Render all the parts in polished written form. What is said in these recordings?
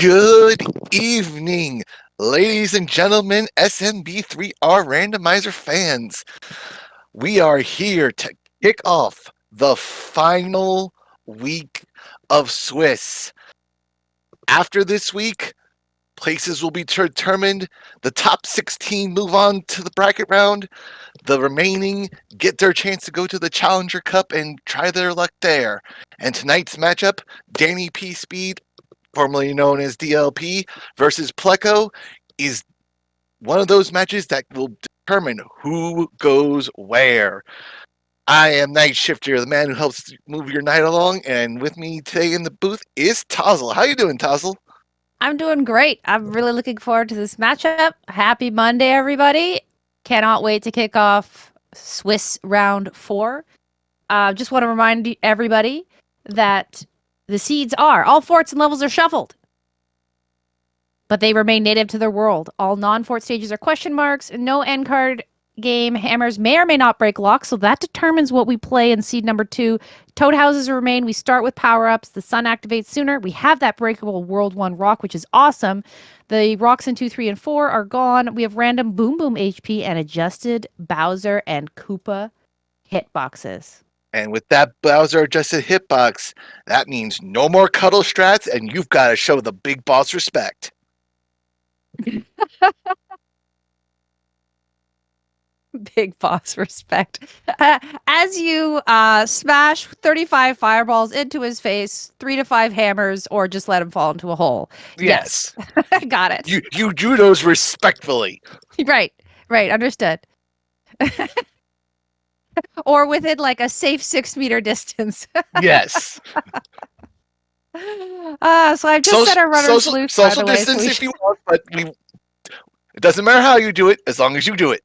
Good evening, ladies and gentlemen, SMB3 Randomizer fans. We are here to kick off the final week of Swiss. After this week, places will be determined. The top 16 move on to the bracket round. The remaining get their chance to go to the Challenger Cup and try their luck there. And tonight's matchup, DannyPSpeed, formerly known as DLP, versus Pleco, is one of those matches that will determine who goes where. I am Night Shifter, the man who helps move your night along, and with me today in the booth is Tozzle. How you doing, Tozzle? I'm doing great. I'm really looking forward to this matchup. Happy Monday, everybody. Cannot wait to kick off Swiss round 4. Just want to remind everybody that the seeds are, all forts and levels are shuffled, but they remain native to their world. All non-fort stages are question marks, and no end card game hammers may or may not break locks, so that determines what we play in seed number 2. Toad houses remain. We start with power-ups. The sun activates sooner. We have that breakable World 1 rock, which is awesome. The rocks in 2, 3, and 4 are gone. We have random Boom Boom HP and adjusted Bowser and Koopa hitboxes. And with that Bowser adjusted hitbox, that means no more cuddle strats, and you've got to show the big boss respect. Big boss respect. As you smash 35 fireballs into his face, 3 to 5 hammers, or just let him fall into a hole. Yes. Got it. You do those respectfully. Right. Understood. Or within like a safe 6-meter distance. Yes. So I've just set our runners loose. Social distance if you want, but it doesn't matter how you do it, as long as you do it.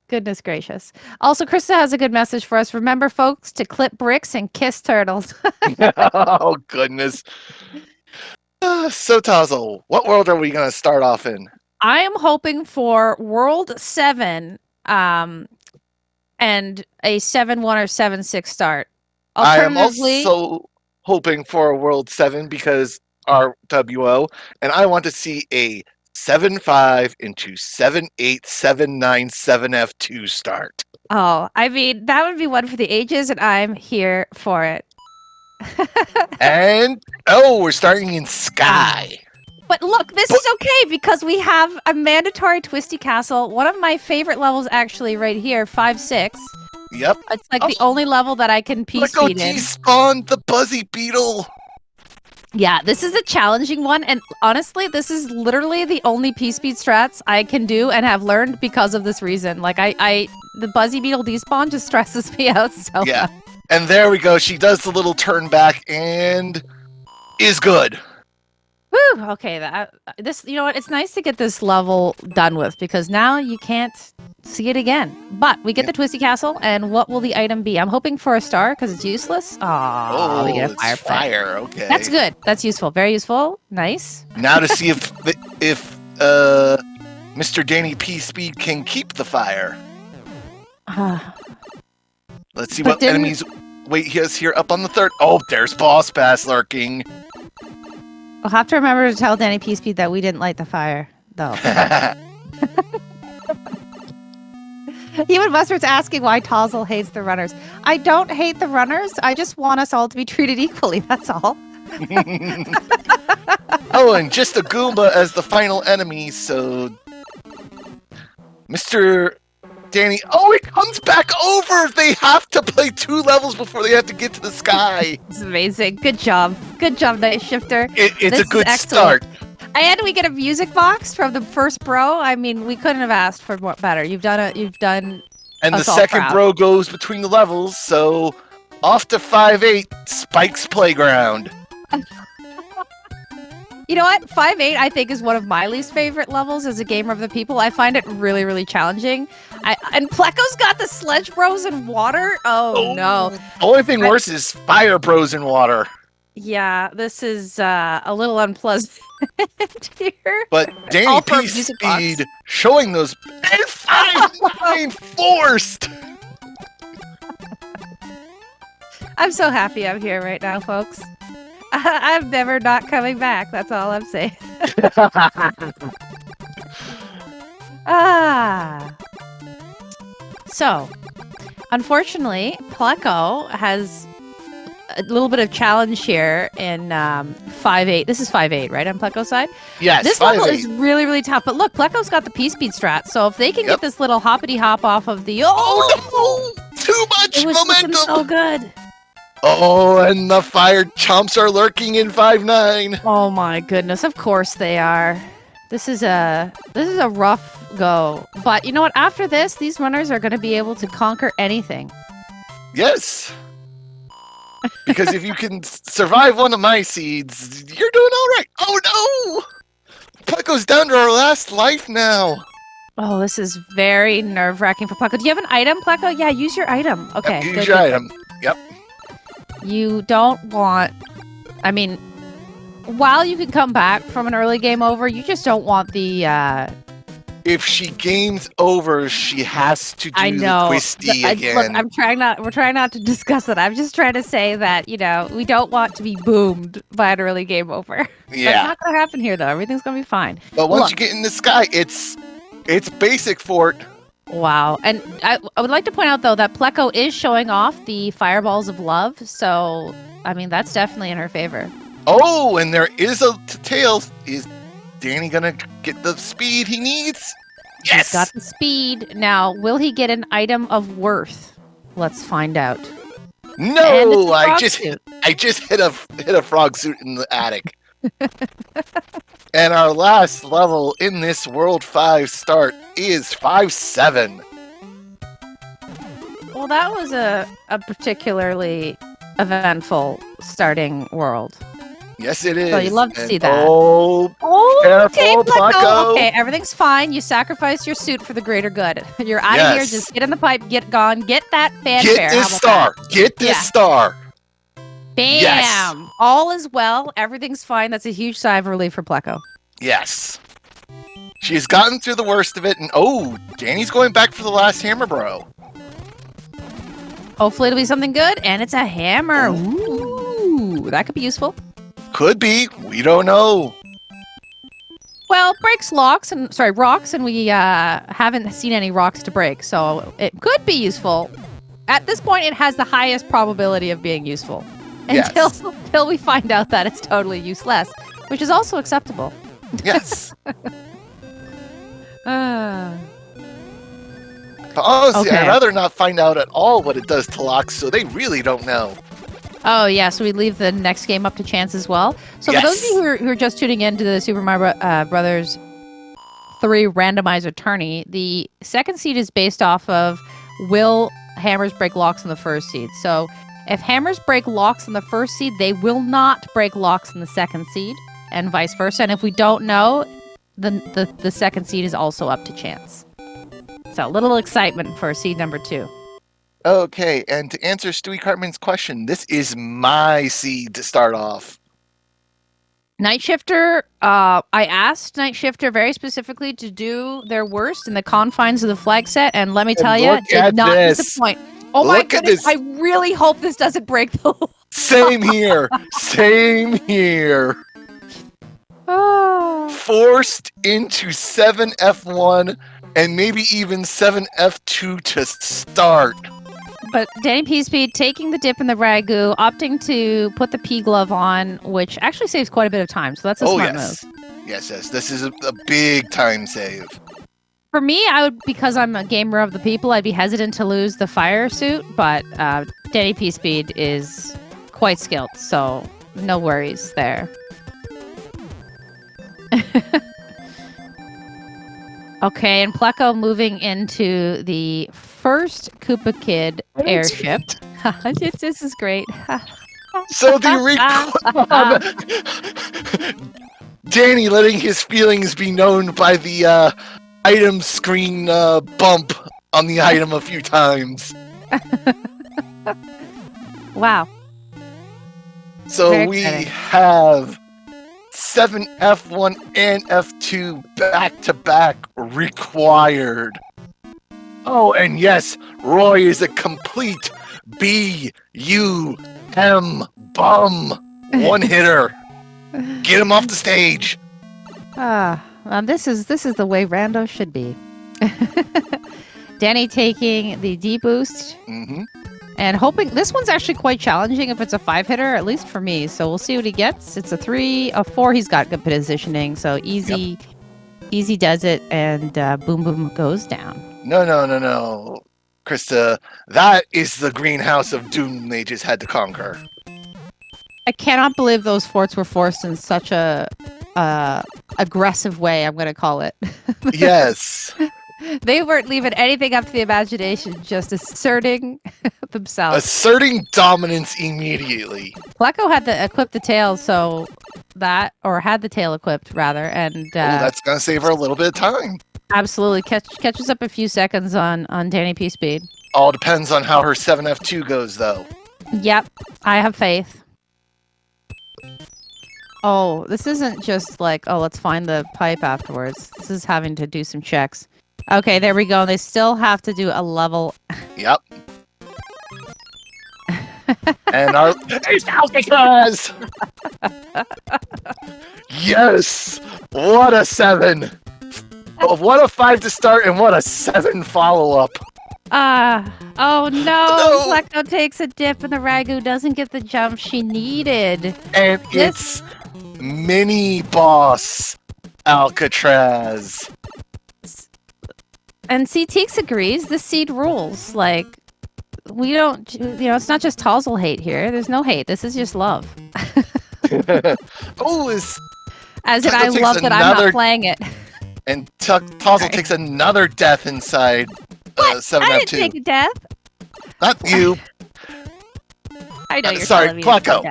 Goodness gracious. Also, Krista has a good message for us. Remember, folks, to clip bricks and kiss turtles. Oh, goodness. So, Tazzle, what world are we going to start off in? I am hoping for World 7 and a 7-1 or 7-6 start. I am also hoping for a World 7 because RWO, and I want to see a 7-5 into 7-8, 7-9, 7F2 start. Oh, I mean, that would be one for the ages, and I'm here for it. And, we're starting in Sky. But look, this is okay because we have a mandatory Twisty Castle. One of my favorite levels, actually, right here, 5-6. Yep. It's like the only level that I can P-speed in. Despawn the Buzzy Beetle. Yeah, this is a challenging one, and honestly, this is literally the only P-speed strats I can do and have learned because of this reason. Like, the Buzzy Beetle despawn just stresses me out so yeah. And there we go. She does the little turn back and is good. Woo! Okay, this, you know what? It's nice to get this level done with because now you can't see it again. But we get the Twisty Castle, and what will the item be? I'm hoping for a star because it's useless. Oh, we get a fire plant. Fire. Okay, that's good. That's useful. Very useful. Nice. Now to see if Mr. DannyPSpeed can keep the fire. Let's see what enemies wait us here up on the third. Oh, there's Boss Bass lurking. We'll have to remember to tell DannyPSpeed that we didn't light the fire, though. Even Mustard's asking why Tozzle hates the runners. I don't hate the runners. I just want us all to be treated equally. That's all. Oh, and just a Goomba as the final enemy. So, Mr. Danny. Oh, it comes back over. They have to play 2 levels before they have to get to the sky. This is amazing. Good job. Good job, Night Shifter. It's a good start. And we get a music box from the first bro. I mean, we couldn't have asked for more better. You've done. And the second bro goes between the levels. So off to 5-8, Spike's Playground. You know what? 5-8, I think, is one of my least favorite levels as a gamer of the people. I find it really, really challenging. And Pleco's got the Sledge Bros in water. Oh no. The only thing worse is Fire Bros in water. Yeah, this is a little unpleasant here. But DannyPSpeed showing those 5-9 forced. I'm so happy I'm here right now, folks. I'm never not coming back. That's all I'm saying. So, unfortunately, Pleco has a little bit of challenge here in 5-8. This is 5-8, right, on Pleco's side? Yes, This 5-8. level is really, really tough. But look, Pleco's got the P-Speed strat. So if they can get this little hoppity hop off of the... Oh, no! Too much It was looking momentum! so good. Oh, and the fire chomps are lurking in 5-9. Oh my goodness! Of course they are. This is a rough go. But you know what? After this, these runners are going to be able to conquer anything. Yes. Because if you can survive one of my seeds, you're doing all right. Oh no! Pleco's down to our last life now. Oh, this is very nerve-wracking for Pleco. Do you have an item, Pleco? Yeah, use your item. Okay. Use your item. Yep. You don't want... I mean, while you can come back from an early game over, you just don't want the... If she games over, she has to do the twisty again. Look, we're trying not to discuss it. I'm just trying to say that, you know, we don't want to be boomed by an early game over. Yeah. That's not going to happen here, though. Everything's going to be fine. But once you get in the sky, it's basic fort. Wow. And I would like to point out, though, that Pleco is showing off the fireballs of love. So, I mean, that's definitely in her favor. Oh, and there is a tail. Is Danny going to get the speed he needs? Yes! He's got the speed. Now, will he get an item of worth? Let's find out. No! I just hit a frog suit in the attic. And our last level in this World 5 start is 5-7. Well, that was a particularly eventful starting world. Yes, it is. So you love to see that. Oh, careful, Pleco. Okay, everything's fine. You sacrifice your suit for the greater good. You're out of here. Just get in the pipe, get gone, get that fanfare. Get this star. Get this star. Bam! Yes. All is well. Everything's fine. That's a huge sigh of relief for Pleco. Yes. She's gotten through the worst of it, and oh, Danny's going back for the last hammer, bro. Hopefully it'll be something good, and it's a hammer. Ooh, that could be useful. Could be. We don't know. Well, breaks rocks, and we haven't seen any rocks to break, so it could be useful. At this point, it has the highest probability of being useful. Until we find out that it's totally useless, which is also acceptable. Yes. Honestly, I'd rather not find out at all what it does to locks, so they really don't know. Oh, yeah, so we leave the next game up to chance as well. So for those of you who are just tuning in to the Super Mario Brothers 3 Randomizer tourney, the second seed is based off of will hammers break locks in the first seed. So if hammers break locks in the first seed, they will not break locks in the second seed, and vice versa. And if we don't know, the second seed is also up to chance. So a little excitement for seed number 2. Okay, and to answer Stewie Cartman's question, this is my seed to start off. Night Shifter, I asked Night Shifter very specifically to do their worst in the confines of the flag set, and let me tell you, did not disappoint. Oh my goodness, I really hope this doesn't break the law. Same here. Same here. Forced into 7F1 and maybe even 7F2 to start. But DannyPSpeed taking the dip in the ragu, opting to put the P glove on, which actually saves quite a bit of time. So that's a smart move. Yes. This is a big time save. For me, because I'm a gamer of the people, I'd be hesitant to lose the fire suit, but DannyPSpeed is quite skilled, so no worries there. Okay, and Pleco moving into the first Koopa Kid airship. This is great. So Danny letting his feelings be known by the item screen bump on the item a few times. Wow. So we have 7F1 and F2 back-to-back required. Oh, and yes, Roy is a complete B-U-M bum One hitter. Get him off the stage. This is the way rando should be. Danny taking the D boost. Mm-hmm. And hoping this one's actually quite challenging if it's a 5-hitter, at least for me. So we'll see what he gets. It's a 3, a 4. He's got good positioning, so easy, easy does it, and boom, boom goes down. No, Krista. That is the greenhouse of doom they just had to conquer. I cannot believe those forts were forced in such a aggressive way. I'm going to call it. Yes. They weren't leaving anything up to the imagination, just asserting themselves. Asserting dominance immediately. Pleco had to equip the tail, so that, or had the tail equipped rather, and that's gonna save her a little bit of time. Absolutely, catches up a few seconds on DannyPSpeed. All depends on how her 7F2 goes, though. Yep, I have faith. Oh, this isn't just like, oh, let's find the pipe afterwards. This is having to do some checks. Okay, there we go. They still have to do a level. Yep. And our Alcatraz! Yes! What a 7! Oh, what a 5 to start and what a 7 follow-up. Oh no! Pleco takes a dip and the Ragu doesn't get the jump she needed. And it's mini boss Alcatraz. And see, Teeks agrees. The seed rules. Like, we don't, it's not just Tozzle hate here. There's no hate. This is just love. Oh, as in, I love that I'm not playing it. And Tozzle takes another death inside 7F2. I didn't take a death. Not you. I know you're sorry, telling me Pleco.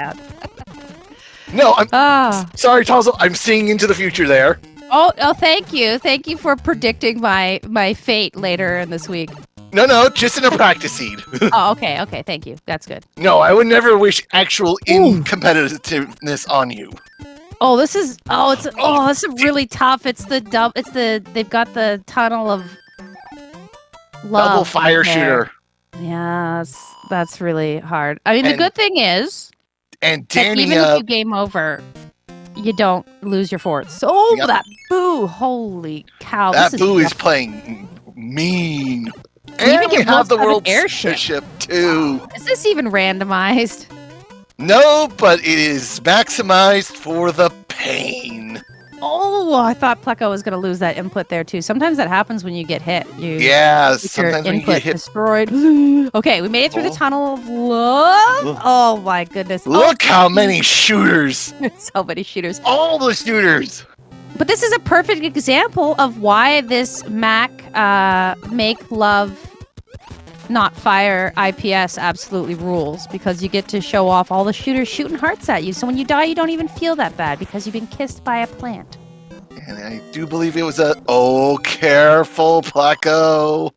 No, I'm sorry, Tozzle. I'm seeing into the future there. Oh, thank you. Thank you for predicting my fate later in this week. No, just in a practice seed. Oh, okay, thank you. That's good. No, I would never wish actual incompetitiveness on you. Oh, this is really tough. They've got the tunnel of love. Double fire shooter. Yeah, that's really hard. I mean, the good thing is, and Danny, even if you game over, you don't lose your forts. Oh, that boo! Holy cow! That boo is playing mean. And we have the world airship too. Wow. Is this even randomized? No, but it is maximized for the pain. Oh, I thought Pleco was going to lose that input there too. Sometimes that happens when you get hit. Sometimes when you get hit. Destroyed. Okay, we made it through the tunnel of love. Oh my goodness! Look how many shooters! So many shooters. All the shooters. But this is a perfect example of why this Mac make love, not fire IPS absolutely rules, because you get to show off all the shooters shooting hearts at you. So when you die, you don't even feel that bad because you've been kissed by a plant. And I do believe it was careful, Pleco.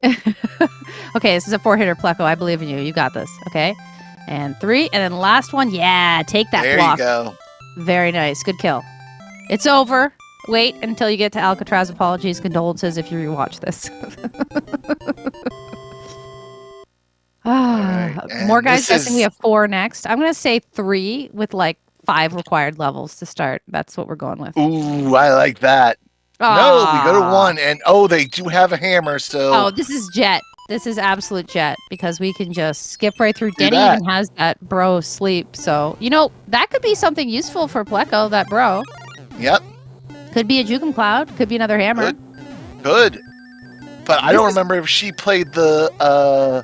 Okay, this is a 4-hitter, Pleco. I believe in you. You got this. Okay. And 3, and then the last one. Yeah, take that block. There you go. Very nice. Good kill. It's over. Wait until you get to Alcatraz. Apologies, condolences if you rewatch this. More guys guessing we have 4 next. I'm going to say 3 with like 5 required levels to start. That's what we're going with. Ooh, I like that. No, we go to 1, and they do have a hammer, so... Oh, this is jet. This is absolute jet, because we can just skip right through. Denny even has that bro sleep, so, that could be something useful for Pleco, that bro. Yep. Could be a Jukum Cloud, could be another hammer. Good. But I don't remember if she played the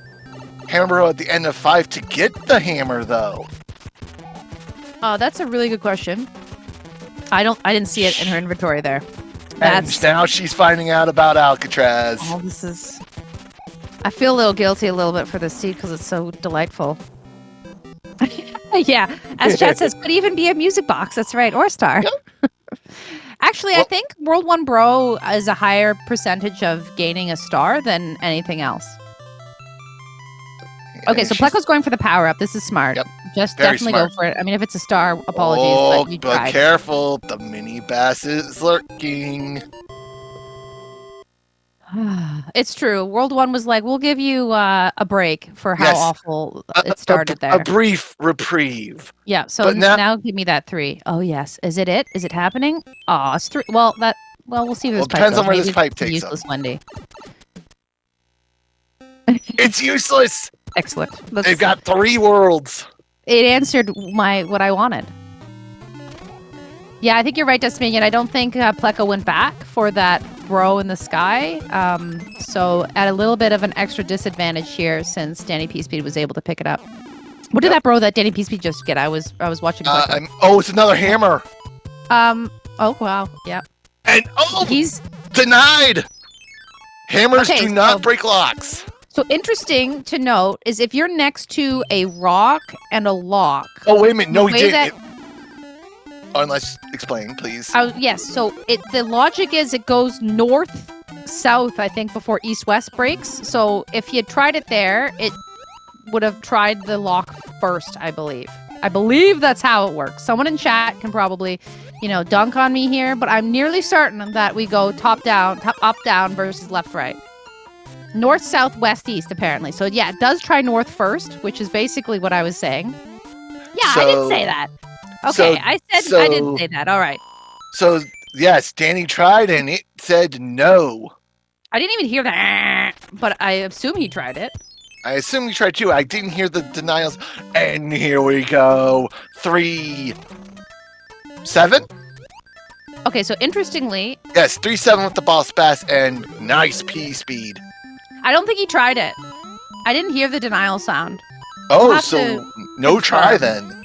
hammer bro at the end of 5 to get the hammer, though. Oh, that's a really good question. I didn't see it in her inventory there. And now she's finding out about Alcatraz. Oh, this is... I feel a little guilty a little bit for this seed because it's so delightful. Yeah, as chat says, could even be a music box. That's right, or a star. Yep. Actually, I think World 1 Bro is a higher percentage of gaining a star than anything else. Okay, so Pleco's going for the power-up. This is smart. Yep. Just definitely go for it. I mean, if it's a star, apologies, but you tried. But careful. The mini bass is lurking. It's true. World 1 was like, we'll give you a break for how Yes. awful it started there. A brief reprieve. Yeah, so But now give me that 3. Oh, yes. Is it? Is it happening? Oh, it's 3. Well, we'll see where this pipe depends goes. on where Maybe this pipe it's takes useless, them. Wendy. It's useless. Excellent. They've got 3 worlds. It answered what I wanted. Yeah, I think you're right, Desminion. I don't think Pleco went back for that bro in the sky. So at a little bit of an extra disadvantage here since DannyPSpeed was able to pick it up. What did that bro that DannyPSpeed just get? I was watching. It's another hammer. Oh wow. Yeah. And he's denied. Hammers do not break locks. So interesting to note is if you're next to a rock and a lock. Oh wait a minute! No, he didn't. Unless, explain, please. Yes. So the logic is it goes north, south, I think, before east-west breaks. So if you had tried it there, it would have tried the lock first, I believe. I believe that's how it works. Someone in chat can probably, dunk on me here, but I'm nearly certain that we go up down versus left right. North, south, west, east, apparently. So yeah, it does try north first, which is basically what I was saying. Yeah, I didn't say that. Okay, I didn't say that. All right. So, yes, Danny tried and it said no. I didn't even hear that, but I assume he tried it. I assume he tried too. I didn't hear the denials. And here we go. 3, 7? Okay, so interestingly... Yes, 3-7 with the boss bass and nice P-speed. I don't think he tried it. I didn't hear the denial sound. Oh, so no try then.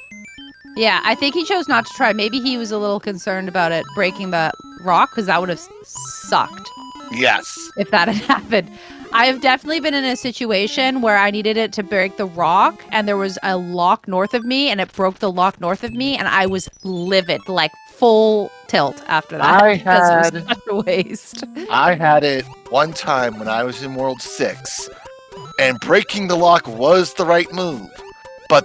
Yeah, I think he chose not to try. Maybe he was a little concerned about it breaking that rock, because that would have sucked. Yes. If that had happened. I have definitely been in a situation where I needed it to break the rock, and there was a lock north of me, and it broke the lock north of me, and I was livid, like full tilt after that. It was such a waste. I had it one time when I was in World 6, and breaking the lock was the right move, but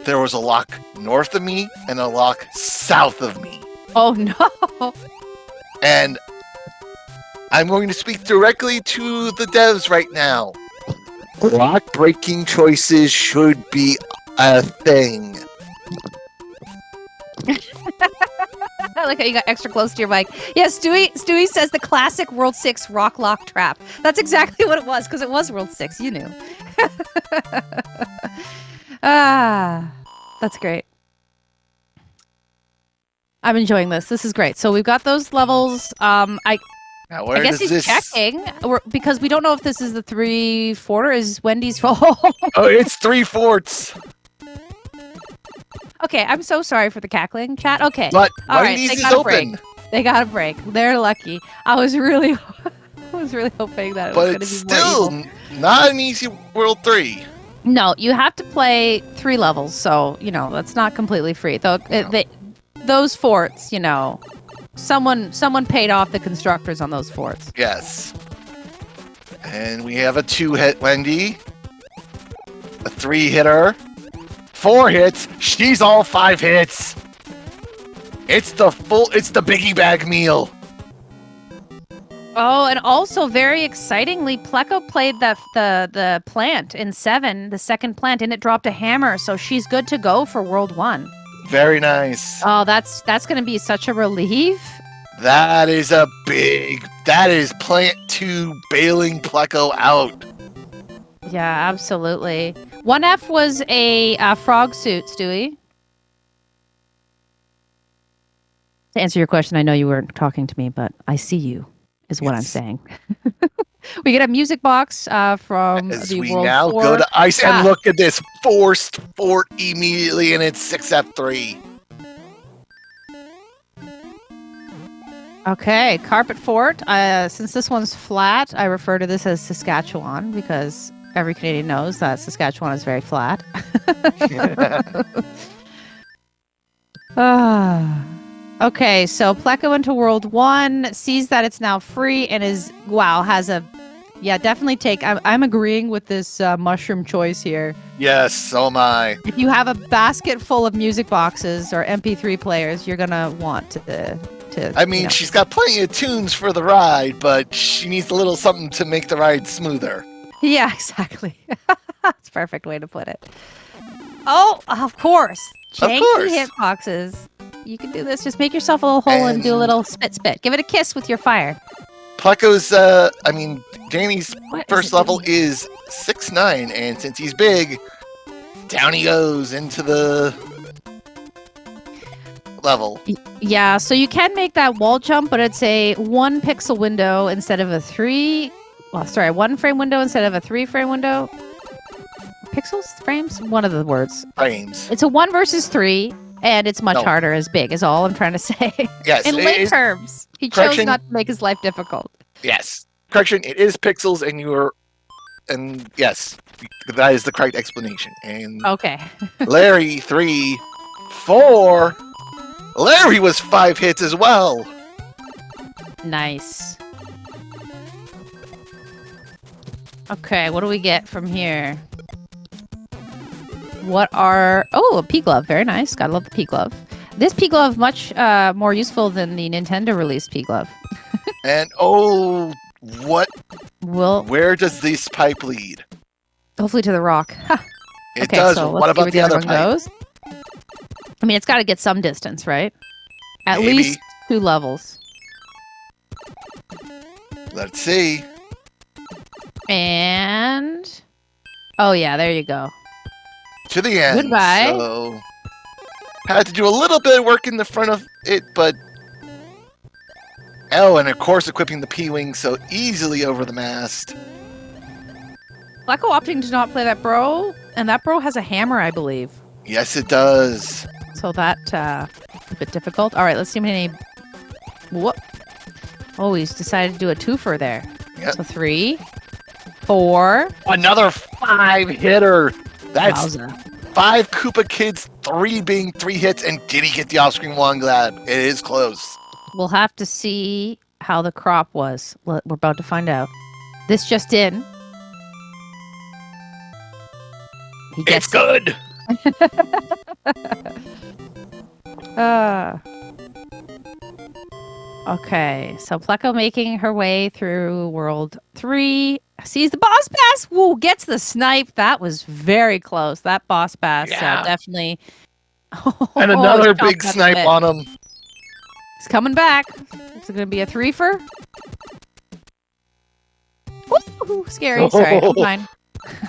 there was a lock north of me and a lock south of me. Oh no! And I'm going to speak directly to the devs right now. Lock breaking choices should be a thing. I like how you got extra close to your mic. Yeah, Stewie says the classic World 6 rock lock trap. That's exactly what it was, because it was World 6. You knew. That's great. I'm enjoying this. This is great. So we've got those levels. I guess he's checking because we don't know if this is the 3/4 or is Wendy's fault. Oh, it's 3/4. Okay, I'm so sorry for the cackling, chat. Okay, but all Wendy's right, is open. They got a break. They're lucky. I was really hoping that it was going to be still more evil. Not an easy World 3. No, you have to play 3 levels, so that's not completely free. Though those forts, someone paid off the constructors on those forts. Yes. And we have a 2-hit Wendy, a 3-hitter, 4 hits. She's all 5 hits. It's the biggie bag meal. Oh, and also very excitingly, Pleco played the plant in 7, the second plant, and it dropped a hammer, so she's good to go for World 1. Very nice. Oh, that's going to be such a relief. That is plant 2 bailing Pleco out. Yeah, absolutely. 1F was a frog suit, Stewie. To answer your question, I know you weren't talking to me, but I see you. Is what I'm saying. We get a music box from As the we World now 4. go to ice and look at this forced fort immediately, and it's 6F3. Okay, carpet fort. Since this one's flat, I refer to this as Saskatchewan because every Canadian knows that Saskatchewan is very flat. Okay, so Pleco into World 1, sees that it's now free, and definitely take... I'm agreeing with this mushroom choice here. Yes, so am I. If you have a basket full of music boxes or MP3 players, you're going to want to to. I mean, she's got plenty of tunes for the ride, but she needs a little something to make the ride smoother. Yeah, exactly. That's a perfect way to put it. Oh, of course. Janky hitboxes. You can do this. Just make yourself a little hole and do a little spit. Give it a kiss with your fire. Pleco's, Danny's first level is 6'9", and since he's big, down he goes into the level. Yeah, so you can make that wall jump, but it's a 1 pixel window instead of a 3. Well, sorry, 1 frame window instead of a 3 frame window. Pixels? Frames? One of the words. Frames. It's a 1 versus 3, and it's much harder as big, is all I'm trying to say. Yes. In lay terms. He chose not to make his life difficult. Yes. Correction, it is pixels, and yes, that is the correct explanation. And okay. Larry, 3, 4. Larry was 5 hits as well. Nice. Okay, what do we get from here? Oh, a P-Glove. Very nice. Gotta love the P-Glove. This P-Glove much more useful than the Nintendo released P-Glove. And where does this pipe lead? Hopefully to the rock. It does. So what about the other pipe? Goes. I mean, it's got to get some distance, right? At least 2 levels. Let's see. And... oh, yeah, there you go. To the end. Goodbye. So, had to do a little bit of work in the front of it, but... oh, and of course equipping the P-Wing so easily over the mast. Pleco opting to not play that bro, and that bro has a hammer, I believe. Yes, it does. So that's a bit difficult. All right, let's see how many... whoop. Oh, he's decided to do a twofer there. Yep. So 3, 4... another 5-hitter! That's Wowza. 5 Koopa Kids, 3 being 3 hits, and did he get the off-screen one grab? It is close. We'll have to see how the crop was. We're about to find out. This just in. He gets it's good! Okay, so Pleco making her way through World 3. Sees the boss pass. Woo, gets the snipe. That was very close. That boss pass definitely. And another big snipe on him. He's coming back. Is it going to be a 3-fer? Ooh, scary. Sorry, I'm fine.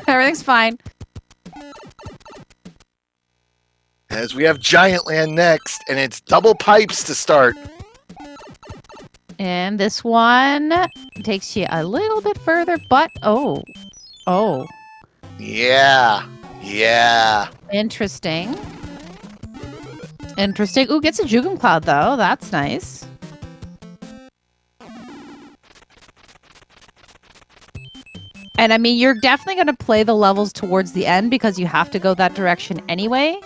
Everything's fine. As we have Giant Land next, and it's double pipes to start. And this one takes you a little bit further, but oh. Yeah. Interesting. Ooh, gets a Jugum Cloud though. That's nice. And I mean, you're definitely going to play the levels towards the end because you have to go that direction anyway.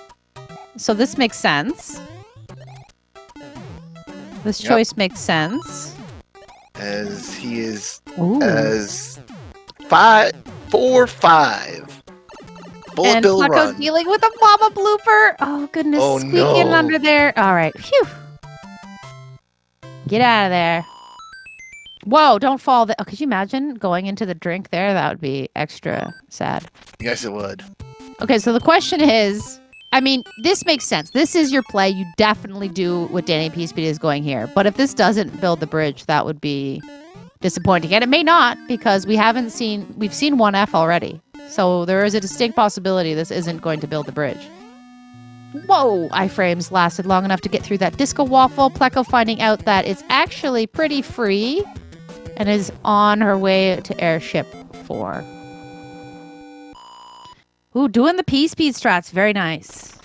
So this makes sense. This choice makes sense. As he is as 4-5. Bullet Bill run. And dealing with a mama blooper. Oh goodness, squeaking under there. All right, phew. Get out of there. Whoa, don't fall. Oh, could you imagine going into the drink there? That would be extra sad. Yes, it would. Okay, so the question is, I mean, this makes sense. This is your play. You definitely do what DannyPSpeed is going here. But if this doesn't build the bridge, that would be disappointing. And it may not, because we've seen 1F already. So there is a distinct possibility this isn't going to build the bridge. Whoa! Iframes lasted long enough to get through that disco waffle. Pleco finding out that it's actually pretty free and is on her way to Airship 4. Ooh, doing the P-Speed strats. Very nice.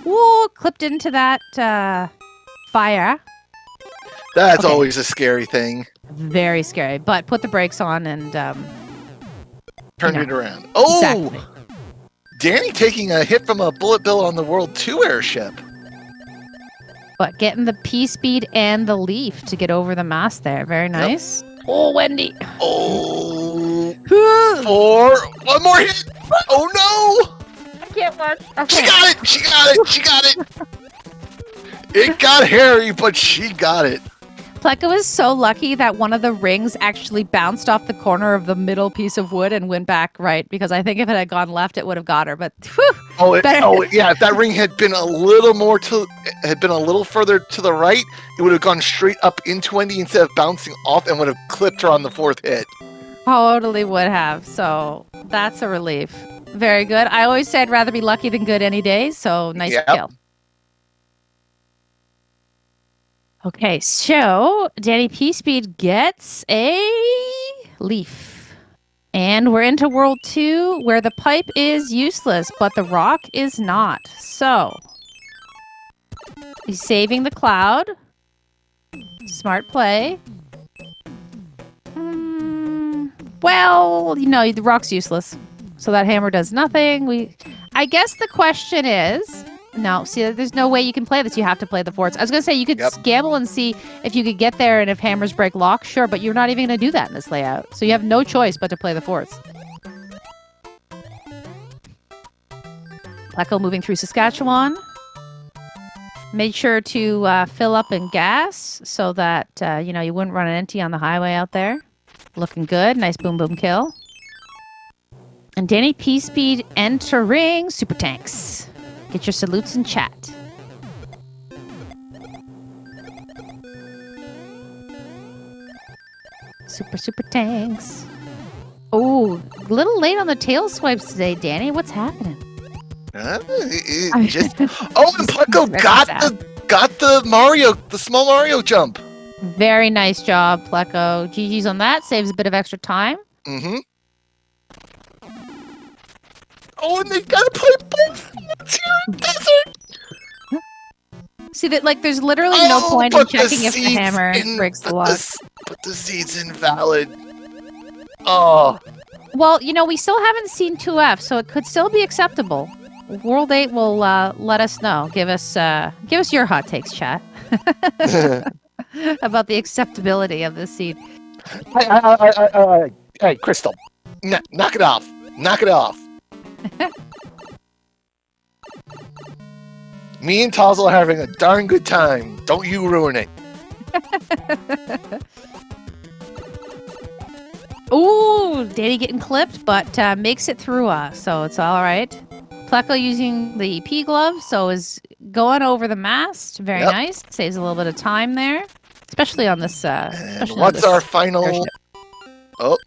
Ooh, clipped into that fire. That's always a scary thing. Very scary. But put the brakes on and... turn it around. Oh! Exactly. Danny taking a hit from a bullet bill on the World 2 airship. But getting the P-Speed and the leaf to get over the mast there. Very nice. Yep. Oh, Wendy. Oh. 4. One more hit. Oh, no. I can't watch. Okay. She got it. It got hairy, but she got it. Pleco is so lucky that one of the rings actually bounced off the corner of the middle piece of wood and went back right, because I think if it had gone left, it would have got her. But whew, yeah. If that ring had been a little further to the right, it would have gone straight up into Wendy instead of bouncing off and would have clipped her on the fourth hit. Totally would have. So that's a relief. Very good. I always say I'd rather be lucky than good any day. So nice kill. Okay, so DannyPSpeed gets a leaf. And we're into World 2, where the pipe is useless, but the rock is not. So, he's saving the cloud. Smart play. Well, the rock's useless. So that hammer does nothing. I guess the question is... No, see, there's no way you can play this. You have to play the forts. I was going to say, you could gamble and see if you could get there and if hammers break lock, sure, but you're not even going to do that in this layout. So you have no choice but to play the forts. Pleco moving through Saskatchewan. Made sure to fill up in gas so that, you wouldn't run an empty on the highway out there. Looking good. Nice boom, boom kill. And DannyPSpeed entering Super Tanks. Get your salutes in chat. Super tanks. Oh, a little late on the tail swipes today, Danny. What's happening? And Pleco got the small Mario jump. Very nice job, Pleco. GG's on that. Saves a bit of extra time. Mm-hmm. Oh, and they gotta play both here in desert. See that, there's literally no point in checking if the hammer breaks the lock. But the seed's invalid. Oh. Well, we still haven't seen 2F, so it could still be acceptable. World 8 will let us know. Give us your hot takes, chat, about the acceptability of this seed. Hey, Crystal, knock it off. Knock it off. Me and Tozzle are having a darn good time. Don't you ruin it. Ooh, Danny getting clipped, but makes it through us, so it's all right. Pleco using the P glove, so is going over the mast. Very nice. Saves a little bit of time there, especially on this. What's our final? Airship. Oh,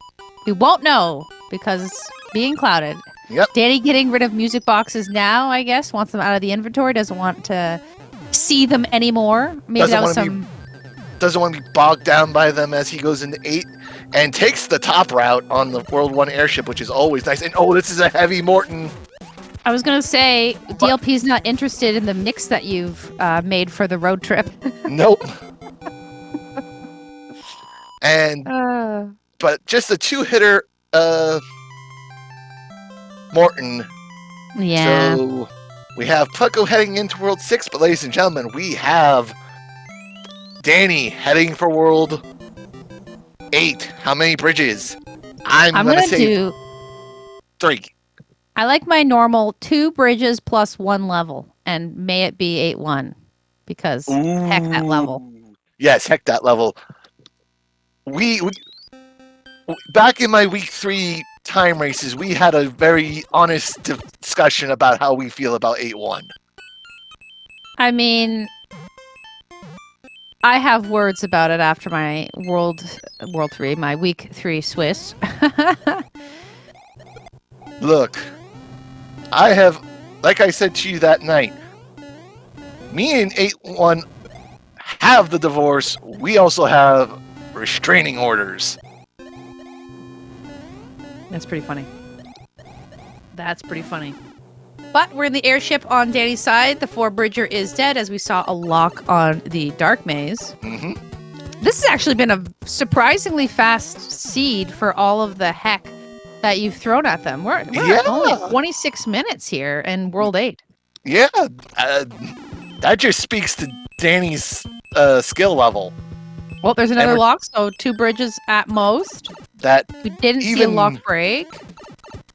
we won't know because it's being clouded. Yep. Danny getting rid of music boxes now, I guess. Wants them out of the inventory. Doesn't want to see them anymore. Maybe that was some... Doesn't want to be bogged down by them as he goes into 8. And takes the top route on the World 1 airship, which is always nice. And this is a heavy Morton. I was going to say, DLP's not interested in the mix that you've made for the road trip. Nope. And... But just a 2-hitter... Morton. Yeah. So we have Pleco heading into World 6, but ladies and gentlemen, we have Danny heading for World 8. How many bridges? I'm gonna say do 3. I like my normal 2 bridges plus 1 level, and may it be 8-1, because heck that level. Yes, heck that level. We back in my week 3 time races, we had a very honest discussion about how we feel about 8-1. I mean, I have words about it after my World 3, my week 3 Swiss. Look, I have, like I said to you that night, me and 8-1 have the divorce. We also have restraining orders. That's pretty funny. That's pretty funny. But we're in the airship on Danny's side. The 4-bridger is dead, as we saw a lock on the Dark Maze. Mm-hmm. This has actually been a surprisingly fast seed for all of the heck that you've thrown at them. We're at only 26 minutes here in World 8. Yeah, that just speaks to Danny's skill level. Well, there's another lock, so 2 bridges at most. We didn't see a lock break.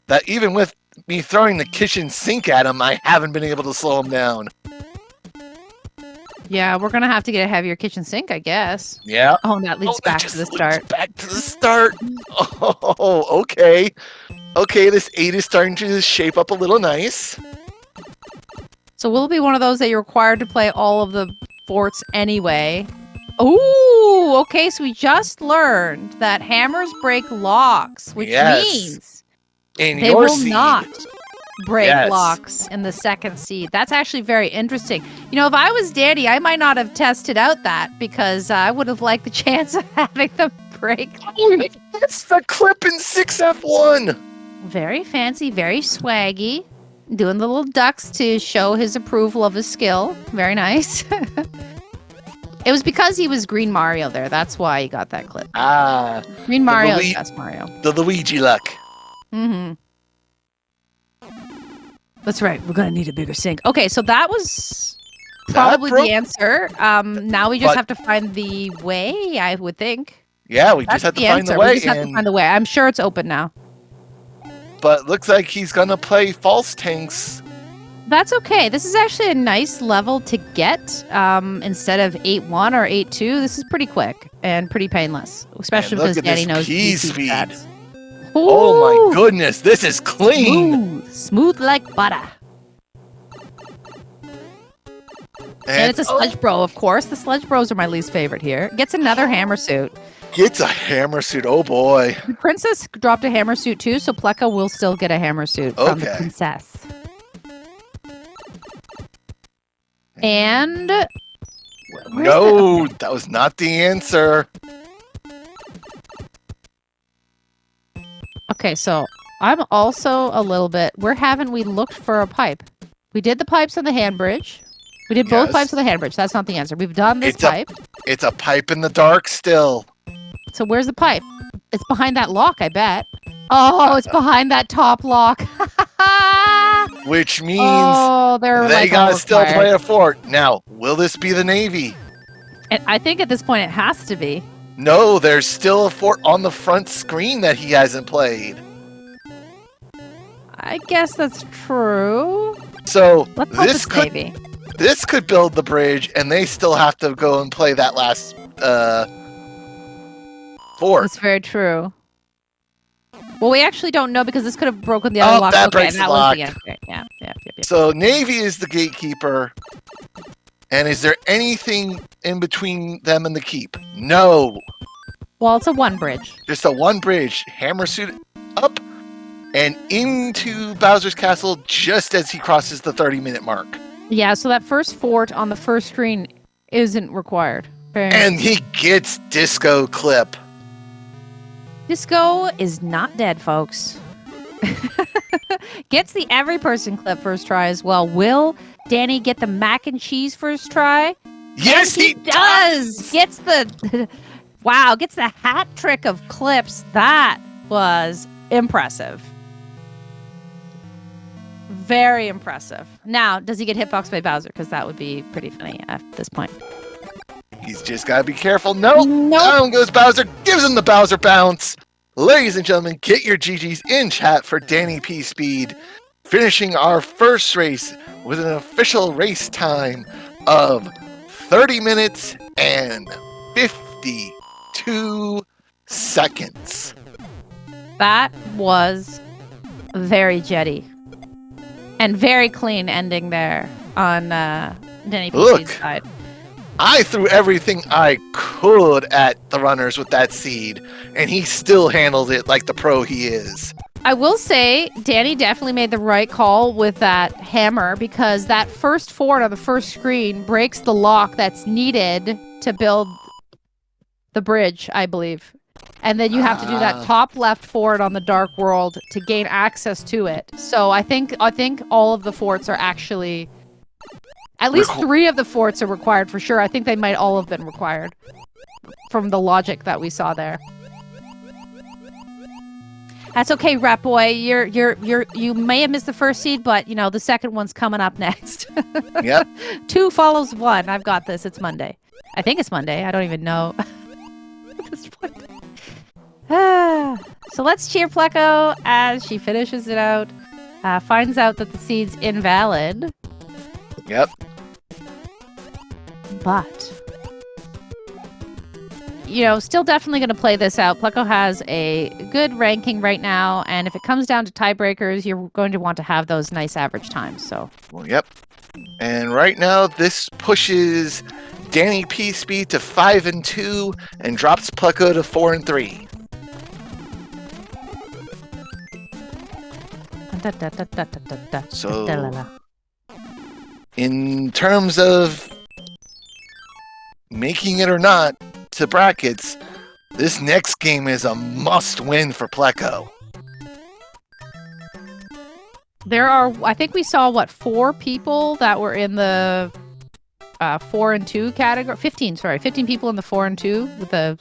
That even with me throwing the kitchen sink at him, I haven't been able to slow him down. Yeah, we're gonna have to get a heavier kitchen sink, I guess. Yeah. Oh, and that leads that back just to the leads start. Back to the start. Oh, okay. Okay, this 8 is starting to shape up a little nice. So will it be one of those that you're required to play all of the forts anyway? Ooh, okay, so we just learned that hammers break locks, which means In they your will seed. not break Yes. locks in the second seed. That's actually very interesting. You know, if I was Danny, I might not have tested out that because I would have liked the chance of having them break. That's the clip in 6F1. Very fancy, very swaggy. Doing the little ducks to show his approval of his skill. Very nice. It was because he was Green Mario there. That's why he got that clip. Ah, Green Mario is best Mario. the Luigi luck. Mm-hmm. That's right. We're gonna need a bigger sink. Okay, so that was probably the answer. Now we just have to find the way, I would think. Yeah, we just have to find the way. We just have to find the way. I'm sure it's open now. But looks like he's gonna play false tanks. That's okay. This is actually a nice level to get. Instead of 8-1 or 8-2, this is pretty quick and pretty painless, especially because Danny knows P-speed. stats. Oh my goodness, this is clean. Smooth like butter. And it's a Sludge Bro, of course. The Sludge Bros are my least favorite here. Gets another hammer suit. Gets a hammer suit. Oh boy. The princess dropped a hammer suit too, so Pleco will still get a hammer suit from the princess. And no, that was not the answer. Okay, so I'm also a little bit. Where haven't we looked for a pipe? We did the pipes on the hand bridge. We did both pipes on the hand bridge. That's not the answer. We've done this pipe. It's a pipe in the dark still. So where's the pipe? It's behind that lock, I bet. Oh, it's behind that top lock. Which means they gotta still play a fort. Now, will this be the Navy? And I think at this point it has to be. No, there's still a fort on the front screen that he hasn't played. I guess that's true. So let's hope it's Navy. This could build the bridge, and they still have to go and play that last fort. That's very true. Well, we actually don't know because this could have broken the other lock. That breaks that the lock. was the answer. Yeah. So Navy is the gatekeeper. And is there anything in between them and the keep? No. Well, it's a one bridge. Just a one bridge. Hammer suit up and into Bowser's castle just as he crosses the 30-minute mark. Yeah, so that first fort on the first screen isn't required. And he gets Disco Clip. Disco is not dead, folks. Gets the every person clip first try as well. Will Danny get the mac and cheese first try? Yes, he does. Gets the gets the hat trick of clips. That was impressive. Very impressive. Now, does he get hitboxed by Bowser? Because that would be pretty funny at this point. He's just got to be careful. Nope. Down goes Bowser. Gives him the Bowser bounce. Ladies and gentlemen, get your GGs in chat for DannyPSpeed. Finishing our first race with an official race time of 30 minutes and 52 seconds. That was very jetty. And very clean ending there on DannyPSpeed's side. I threw everything I could at the runners with that seed, and he still handled it like the pro he is. I will say, Danny definitely made the right call with that hammer because that first fort on the first screen breaks the lock that's needed to build the bridge, I believe. And then you have to do that top left fort on the Dark World to gain access to it. So I think all of the forts are actually... At least 3 of the forts are required for sure. I think they might all have been required from the logic that we saw there. That's okay, Rat Boy. You may have missed the first seed, but you know the second one's coming up next. Yep. 2 follows 1. I've got this. It's Monday. I think it's Monday. I don't even know at this point. So let's cheer Pleco as she finishes it out. Finds out that the seed's invalid. Yep. But, still definitely going to play this out. Pleco has a good ranking right now, and if it comes down to tiebreakers, you're going to want to have those nice average times. So, Well, yep. And right now, this pushes DannyPSpeed to 5-2 and drops Pleco to 4-3. So, in terms of making it or not to brackets, this next game is a must-win for Pleco. There are, I think we saw, 4 people that were in the 4-2 category. 15 people in the 4-2 with a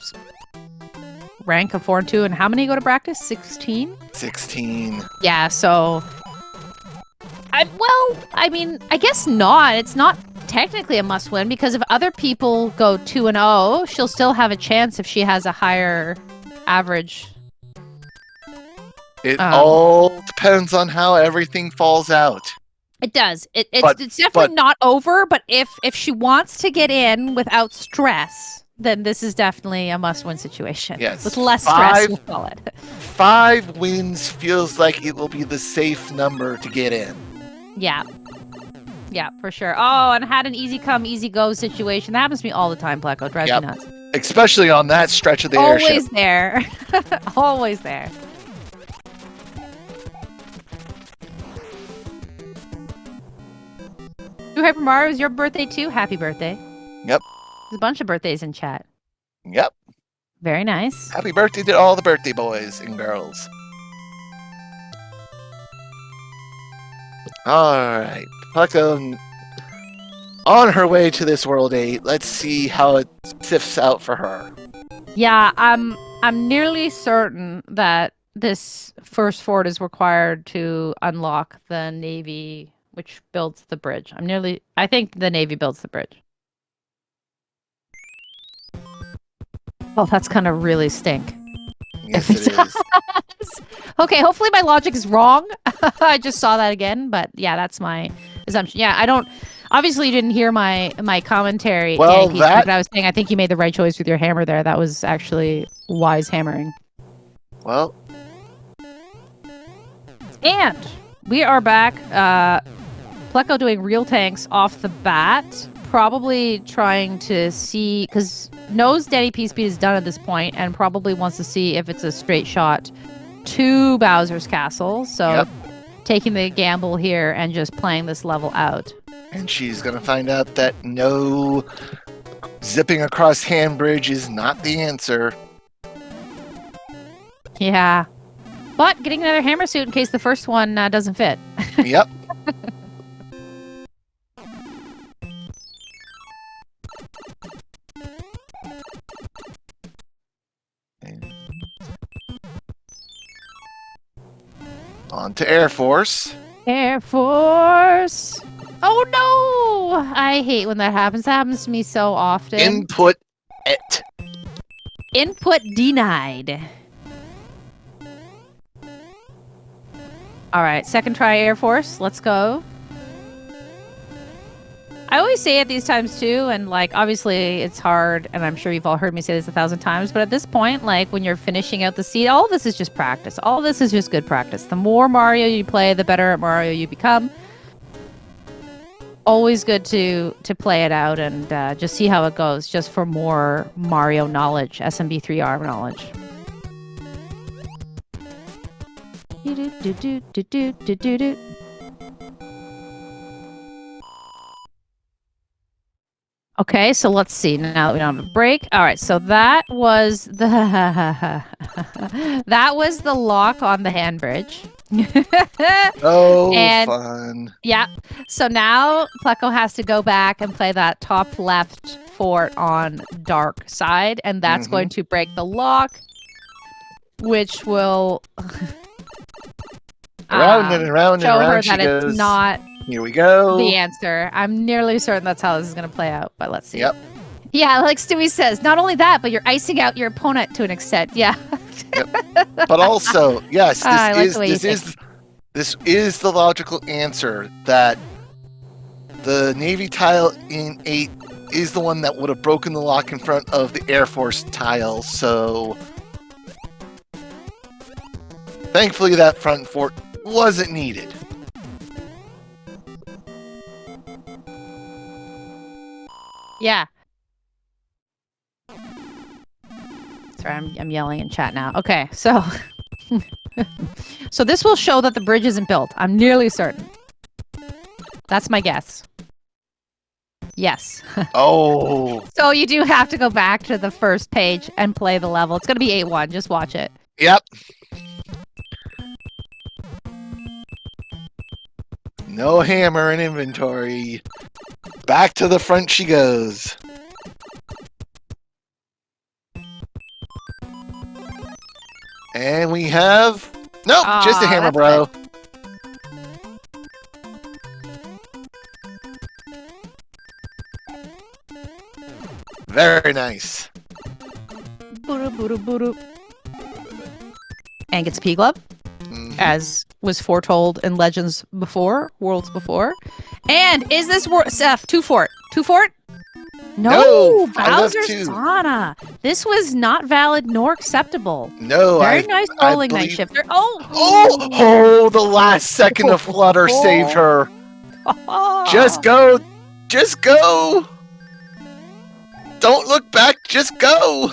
rank of 4-2. And how many go to practice? 16? 16. Yeah, so... I guess not. It's not technically a must-win, because if other people go 2-0, she'll still have a chance if she has a higher average. It all depends on how everything falls out. It does. It's definitely not over, but if she wants to get in without stress, then this is definitely a must-win situation. Yes. With less stress, we'll call it. 5 wins feels like it will be the safe number to get in. Yeah. Yeah, for sure. Oh, and had an easy come, easy go situation. That happens to me all the time, Pleco. Drives me nuts. Especially on that stretch of the airship. Always there. Always there. Hyper Mario, is your birthday too? Happy birthday. Yep. There's a bunch of birthdays in chat. Yep. Very nice. Happy birthday to all the birthday boys and girls. Alright. Pleco on her way to this World 8. Let's see how it sifts out for her. Yeah, I'm nearly certain that this first fort is required to unlock the Navy, which builds the bridge. I think the Navy builds the bridge. Oh, that's gonna really stink. Yes, it is. Okay, hopefully my logic is wrong. I just saw that again, but yeah, that's my assumption. Yeah, I don't... Obviously, you didn't hear my commentary, well, but I was saying I think you made the right choice with your hammer there. That was actually wise hammering. Well... And we are back. Pleco doing real tanks off the bat. Probably trying to see... Because knows DannyPSpeed is done at this point and probably wants to see if it's a straight shot to Bowser's Castle. So taking the gamble here and just playing this level out. And she's going to find out that no zipping across Handbridge is not the answer. Yeah. But getting another hammer suit in case the first one doesn't fit. Yep. On to Air Force. Air Force. Oh no! I hate when that happens. That happens to me so often. Input it. Input denied. All right, second try Air Force. Let's go. I always say it these times too, and like obviously it's hard, and I'm sure you've all heard me say this 1,000 times, but at this point, like when you're finishing out the seed, all of this is just practice. All of this is just good practice. The more Mario you play, the better at Mario you become. Always good to play it out and just see how it goes, just for more Mario knowledge, SMB3R knowledge. Okay, so let's see. Now that we don't have a break. All right, so that was the that was the lock on the hand bridge. Oh, fun. Yeah. So now Pleco has to go back and play that top left fort on dark side, and that's going to break the lock, which will around and around show and around her she that goes. It's not Here we go. the answer. I'm nearly certain that's how this is going to play out, but let's see. Yep. Yeah, like Stewie says, not only that, but you're icing out your opponent to an extent. Yeah. Yep. But also, yes, this is the logical answer that the Navy tile in 8 is the one that would have broken the lock in front of the Air Force tile, so thankfully that front fort wasn't needed. Yeah. Sorry, I'm yelling in chat now. Okay, so so this will show that the bridge isn't built. I'm nearly certain. That's my guess. Yes. Oh. So you do have to go back to the first page and play the level. It's going to be 8-1. Just watch it. Yep. No hammer in inventory. Back to the front she goes. And we have... Nope, just a hammer, bro. Good. Very nice. And gets a P glove, as was foretold in Legends before, Worlds before. And is this Seth, 2-fort? 2-fort? No, Bowser's sauna. This was not valid nor acceptable. No, very nice rolling night shifter. Oh, the last second of flutter saved her. Just go. Just go. Don't look back. Just go.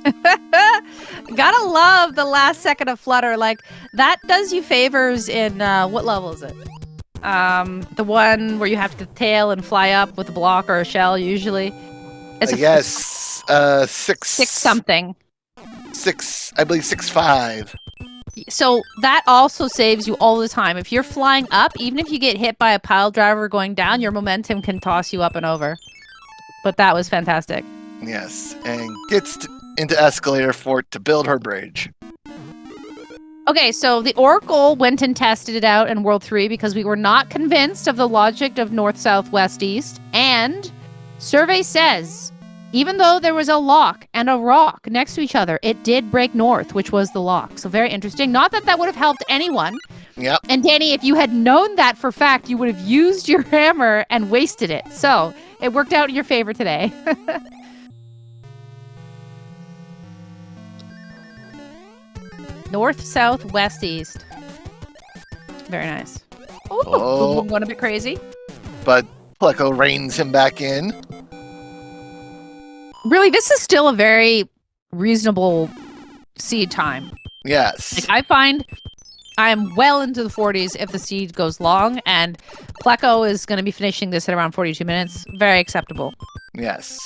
Gotta love the last second of flutter. Like, that does you favors in, what level is it? The one where you have to tail and fly up with a block or a shell, usually. It's yes, 6 something. 6, I believe 6-5. So that also saves you all the time. If you're flying up, even if you get hit by a pile driver going down, your momentum can toss you up and over. But that was fantastic. Yes, and gets into Escalator Fort to build her bridge. Okay, so the Oracle went and tested it out in World 3 because we were not convinced of the logic of north, south, west, east. And survey says, even though there was a lock and a rock next to each other, it did break north, which was the lock. So very interesting. Not that that would have helped anyone. Yep. And Danny, if you had known that for fact, you would have used your hammer and wasted it. So it worked out in your favor today. North, south, west, east. Very nice. Ooh, Oh. going a bit crazy. But Pleco reins him back in. Really, this is still a very reasonable seed time. Yes. Like, I find I am well into the 40s if the seed goes long, and Pleco is going to be finishing this at around 42 minutes. Very acceptable. Yes.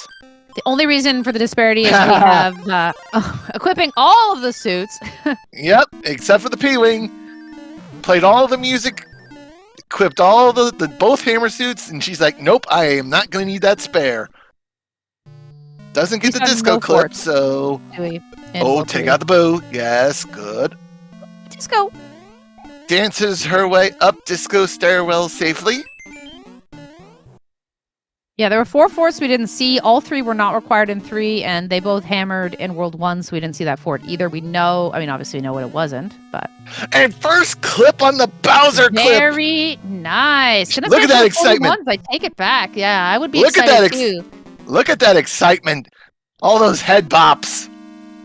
The only reason for the disparity is we have equipping all of the suits. Yep, except for the P-Wing. Played all the music, equipped all the both hammer suits, and she's like, nope, I am not going to need that spare. Doesn't get the disco clip, so... Oh, take out the bow. Yes, good. Disco. Dances her way up disco stairwell safely. Yeah, there were 4 forts we didn't see. All 3 were not required in 3, and they both hammered in World 1, so we didn't see that fort either. We know, I mean, obviously we know what it wasn't, but... And first clip on the Bowser clip! Very nice. Look at that excitement. I take it back. Yeah, I would be excited too. Look at that excitement. All those head bops.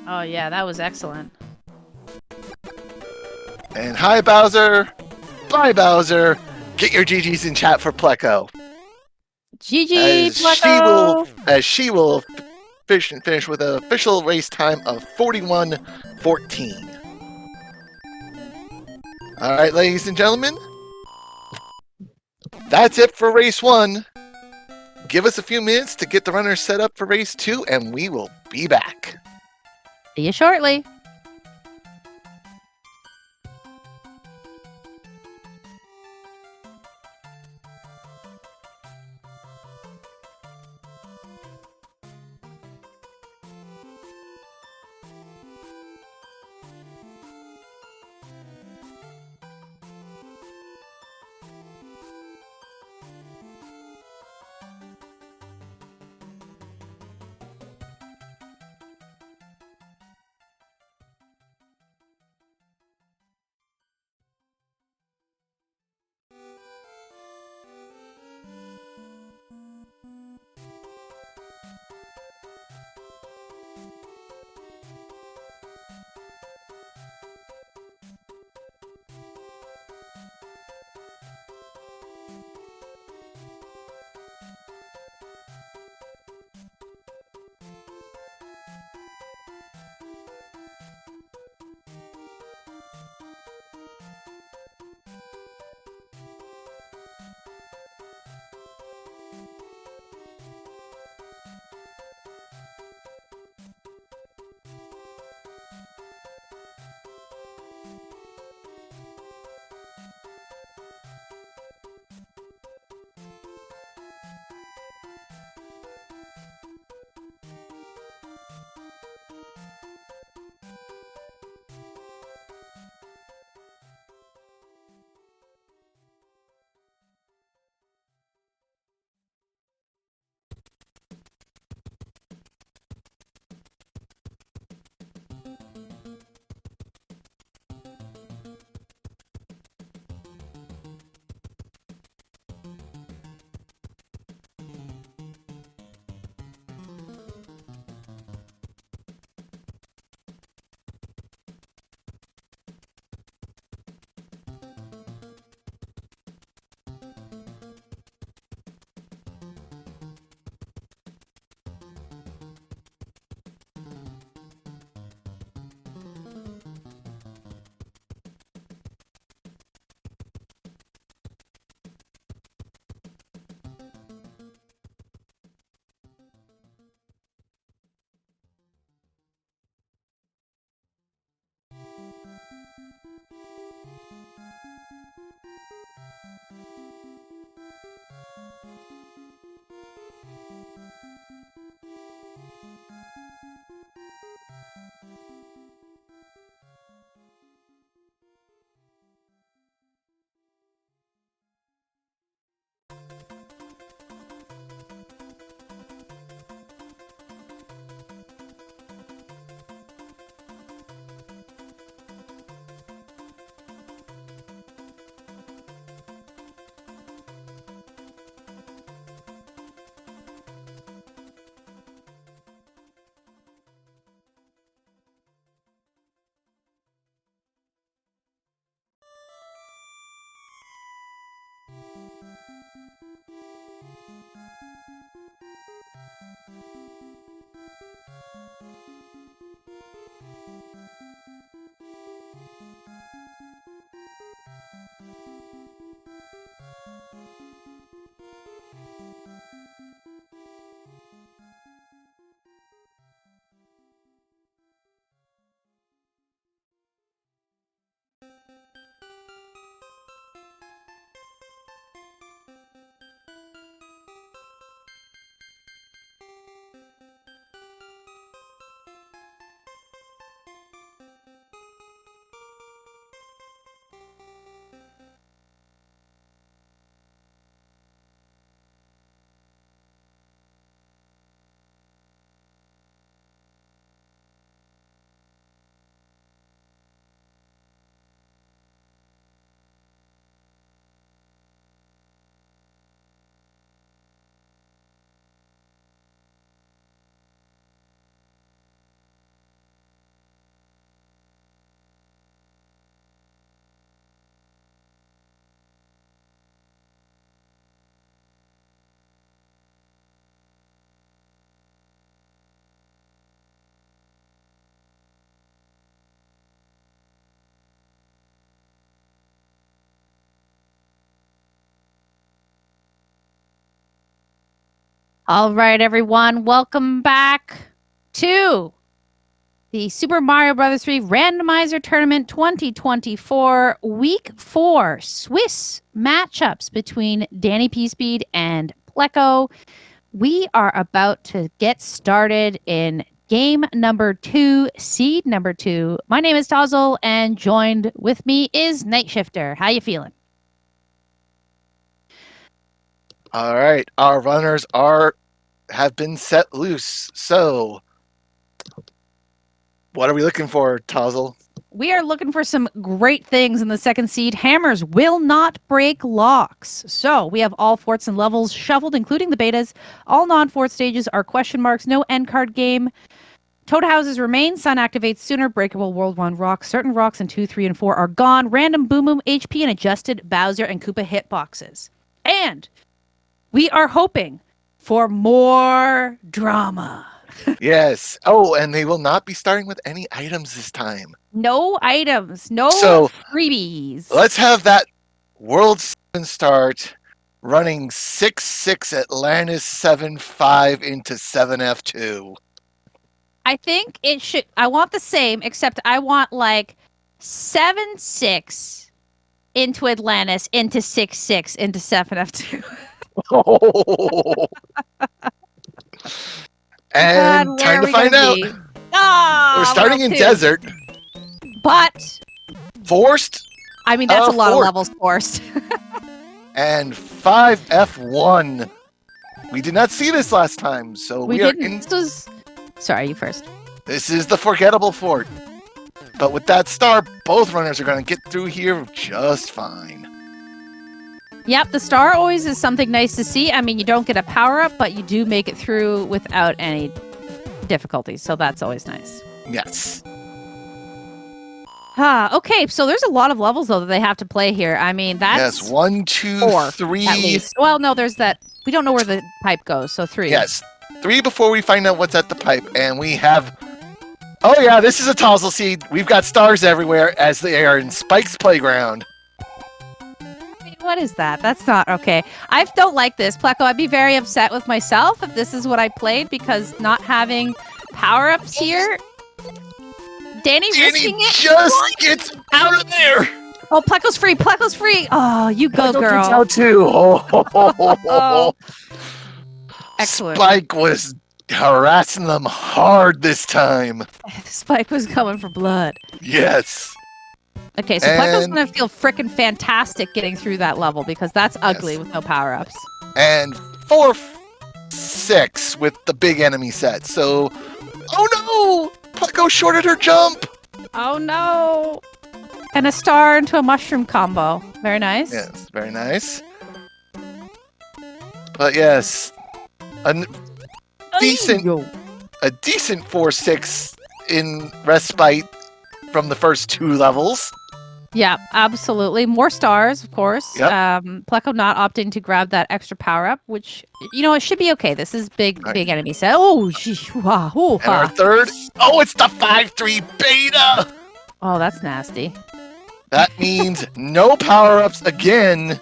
Oh, yeah, that was excellent. And hi, Bowser. Bye, Bowser. Get your GGs in chat for Pleco. GG, Pleco! As she will finish with an official race time of 41:14. All right, ladies and gentlemen. That's it for race 1. Give us a few minutes to get the runners set up for race 2, and we will be back. See you shortly. All right, everyone, welcome back to the Super Mario Bros. 3 Randomizer Tournament 2024 Week 4 Swiss matchups between DannyPSpeed and Pleco. We are about to get started in game number 2, seed number 2. My name is Tozzle, and joined with me is Night Shifter. How you feeling? All right, our runners have been set loose. So, what are we looking for, Tozzle? We are looking for some great things in the second seed. Hammers will not break locks. So we have all forts and levels shuffled, including the betas. All non-fort stages are question marks. No end card game. Toad houses remain. Sun activates sooner. Breakable World 1 rocks. Certain rocks in 2, 3, and 4 are gone. Random Boom Boom HP and adjusted Bowser and Koopa hitboxes. And we are hoping for more drama. Yes. Oh, and they will not be starting with any items this time. No items. No So, freebies. let's have that World 7 start running 6-6 Atlantis 7-5 into 7F2. I think it should. I want the same, except I want like 7-6 into Atlantis into 6-6 into 7F2. Oh. And time to find out. We're starting in desert. But Forced. I mean, that's a lot of fort. levels forced. And 5F1. We did not see this last time, so we are didn't. in. This was. Sorry, you first. This is the forgettable fort. But with that star, both runners are going to get through here just fine. Yep, the star always is something nice to see. I mean, you don't get a power up, but you do make it through without any difficulties, so that's always nice. Yes. Okay, so there's a lot of levels though that they have to play here. I mean, that's Yes, 1, 2, 4 3. at least. Well, no, there's that. We don't know where the pipe goes, so 3. Yes, 3 before we find out what's at the pipe. And we have. Oh, yeah, this is a Tozzle seed. We've got stars everywhere as they are in Spike's playground. What is that? That's not okay. I don't like this, Pleco. I'd be very upset with myself if this is what I played because not having power-ups here. Danny risking it. Just gets out of there. Oh, Pleco's free. Pleco's free. Oh, you go, girl. Out too. Oh. Excellent. Spike was harassing them hard this time. Spike was coming for blood. Yes. Okay, so Pleco's going to feel frickin' fantastic getting through that level because that's ugly with no power-ups. And 4-6 with the big enemy set. So, oh no! Pleco shorted her jump. Oh no! And a star into a mushroom combo. Very nice. Yes, very nice. But yes, a decent 4-6 in respite from the first 2 levels. Yeah, absolutely. More stars, of course. Yep. Pleco not opting to grab that extra power up, which, you know, it should be okay. This is big enemy set. Oh, sheesh. Wow. Ooh, And our third, oh, it's the 5-3 beta. Oh, that's nasty. That means no power-ups again.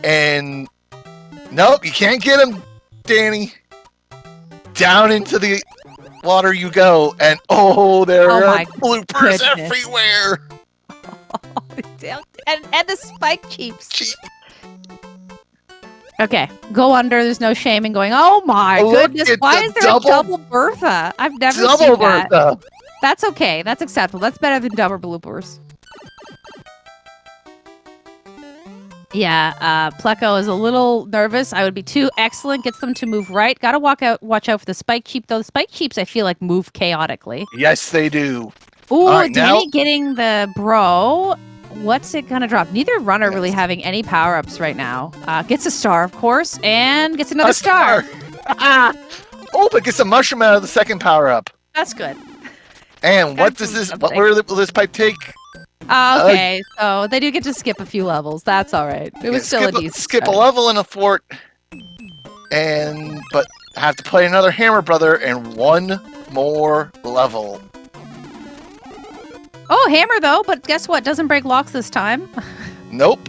And nope, you can't get him, Danny. Down into the water you go. And oh, there are bloopers everywhere. and the spike cheeps. Okay, go under. There's no shame in going, oh my goodness, why is there a double Bertha? I've never seen that. Bertha. That's okay. That's acceptable. That's better than double bloopers. Yeah, Pleco is a little nervous. I would be too. Excellent. Gets them to move right. Gotta watch out for the spike cheap, though. The spike cheeps, I feel like, move chaotically. Yes, they do. Ooh, right, Danny getting the bro. What's it gonna drop? Neither runner really having any power-ups right now. Gets a star, of course, and gets another star. Oh, but gets a mushroom out of the second power-up. That's good. And what does this? What will this pipe take? Okay, so they do get to skip a few levels. That's all right. It was still a decent skip a level in a fort, but have to play another Hammer Brother and 1 more level. Oh, Hammer though, but guess what? Doesn't break locks this time. Nope.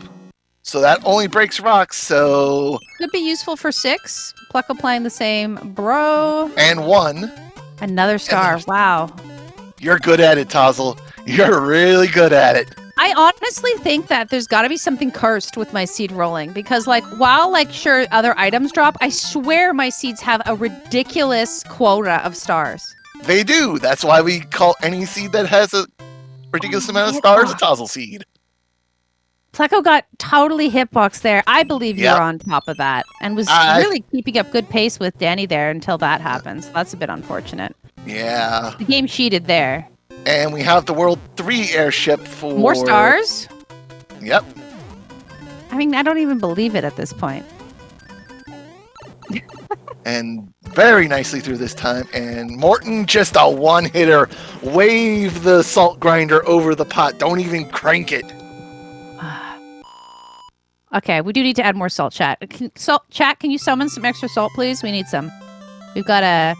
So that only breaks rocks, so... Could be useful for 6. Pleco playing the same bro. And 1. Another star. Wow. You're good at it, Tozzle. You're really good at it. I honestly think that there's got to be something cursed with my seed rolling because, like, while, like, sure, other items drop, I swear my seeds have a ridiculous quota of stars. They do. That's why we call any seed that has a ridiculous amount of stars a Tozzle seed. Pleco got totally hitboxed there. I believe you Yep. were on top of that and was really keeping up good pace with Danny there until that happens. That's a bit unfortunate. Yeah. The game cheated there. And we have the World 3 airship for... More stars? Yep. I mean, I don't even believe it at this point. And very nicely through this time. And Morton, just a one-hitter. Wave the salt grinder over the pot. Don't even crank it. Okay, we do need to add more salt, chat. Chat, can you summon some extra salt, please? We need some. We've got a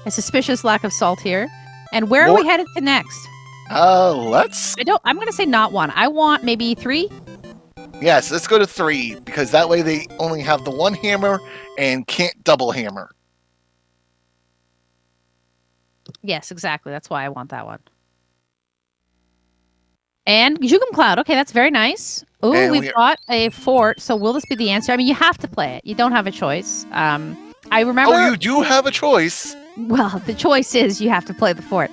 suspicious lack of salt here. And where are we headed to next? Let's... I'm going to say not 1. I want maybe 3. Yes, let's go to 3, because that way they only have the 1 hammer and can't double hammer. Yes, exactly. That's why I want that one. And Jugum Cloud. Okay, that's very nice. Oh, we've got a fort. So will this be the answer? I mean, you have to play it. You don't have a choice. I remember... Oh, you do have a choice. Well, the choice is you have to play the fort.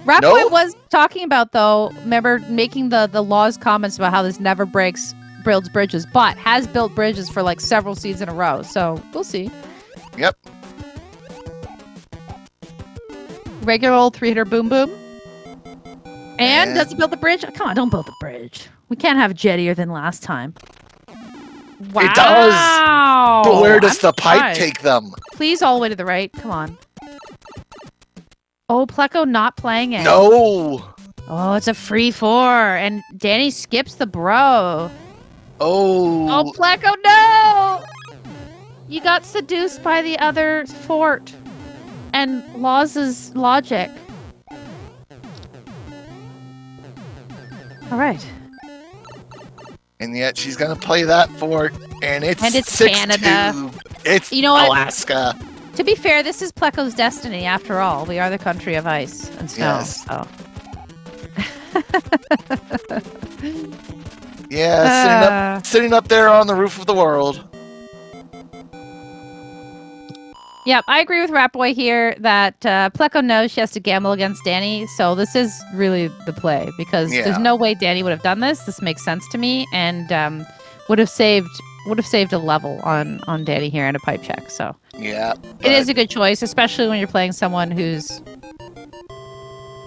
Rapboy was talking about, though, remember making the laws comments about how this never builds bridges, but has built bridges for like several seeds in a row. So we'll see. Yep. Regular old 3-hitter boom boom. And does he build the bridge? Come on, don't build the bridge. We can't have jettier than last time. Wow. It does. But where does the pipe take them? Please, all the way to the right. Come on. Oh, Pleco not playing it. No. Oh, it's a free 4. And Danny skips the bro. Oh. Oh, Pleco, no! You got seduced by the other fort. And Law's logic. All right. And yet she's going to play that fort. And it's Canada. It's Alaska. To be fair, this is Pleco's destiny after all. We are the country of ice and snow. Yes. So. Yeah, sitting up there on the roof of the world. Yep, I agree with Rapboy here that Pleco knows she has to gamble against Danny, so this is really the play because there's no way Danny would have done this. This makes sense to me, and would have saved a level on Danny here and a pipe check. So yeah, it is a good choice, especially when you're playing someone who's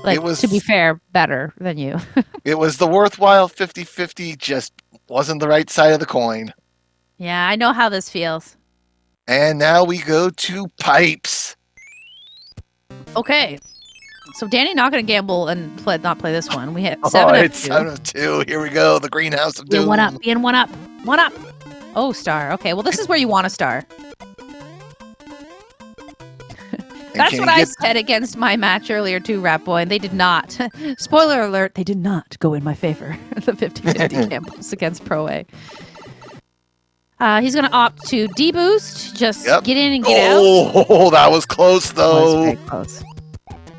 like, to be fair, better than you. It was the worthwhile 50-50, just wasn't the right side of the coin. Yeah, I know how this feels. And now we go to pipes. Okay. So Danny not going to gamble and not play this one. We hit 7 of 2. It's 7 of 2. Here we go. The greenhouse of doom. One up. Being one up. One up. Oh, star. Okay. Well, this is where you want a star. That's what I said against my match earlier too, Rapboy, and they did not. Spoiler alert, they did not go in my favor. The 50-50 gambles against Pro A. He's going to opt to deboost. Just get in and get out. Oh, that was close, though. That was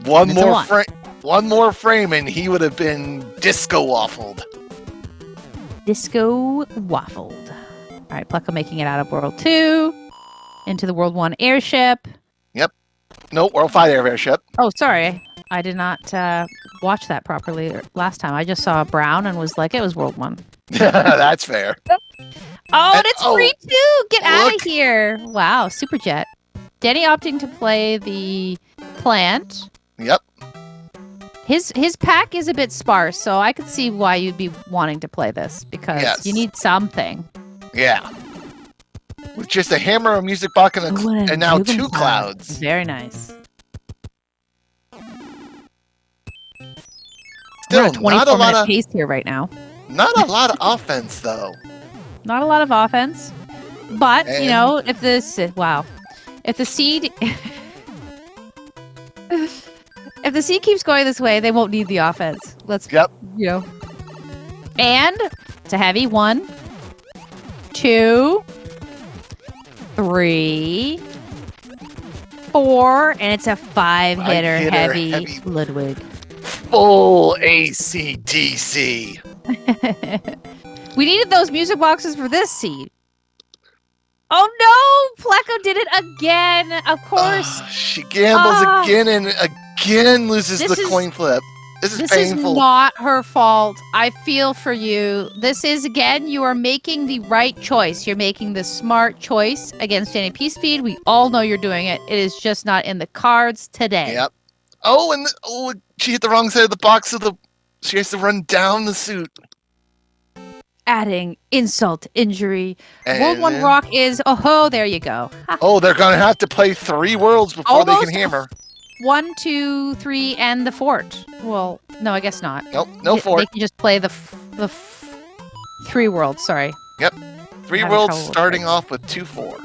very close. One more frame, and he would have been disco waffled. Disco waffled. All right, Pleco making it out of World 2 into the World 1 airship. Yep. No, World 5 airship. Oh, sorry. I did not watch that properly last time. I just saw brown and was like, it was World 1. That's fair. Oh, and it's free too! Get out of here! Wow, super jet. Danny opting to play the plant. Yep. His pack is a bit sparse, so I could see why you'd be wanting to play this because you need something. Yeah. With just a hammer, a music box, and now 2 clouds. Very nice. Still, not a lot of pace here right now. Not a lot of offense, though. Not a lot of offense, but you know, if the seed, if the seed keeps going this way, they won't need the offense. And It's a heavy 1, 2, 3, 4, and it's a 5-hitter heavy Ludwig. Full AC/DC. We needed those music boxes for this seed. Oh no! Pleco did it again. Of course. She gambles again and again loses the coin flip. This is painful. Is not her fault. I feel for you. This is, again, you are making the right choice. You're making the smart choice against DannyPSpeed. We all know you're doing it. It is just not in the cards today. Yep. Oh, and she hit the wrong side of the box, so she has to run down the suit. Adding insult to injury. And World 1 rock is, there you go. Oh, they're going to have to play 3 worlds before they can hammer. 1, 2, 3, and the fort. Well, no, I guess not. Nope, no fort. They can just play the 3 worlds, sorry. Yep. 3 worlds starting off with 2-4.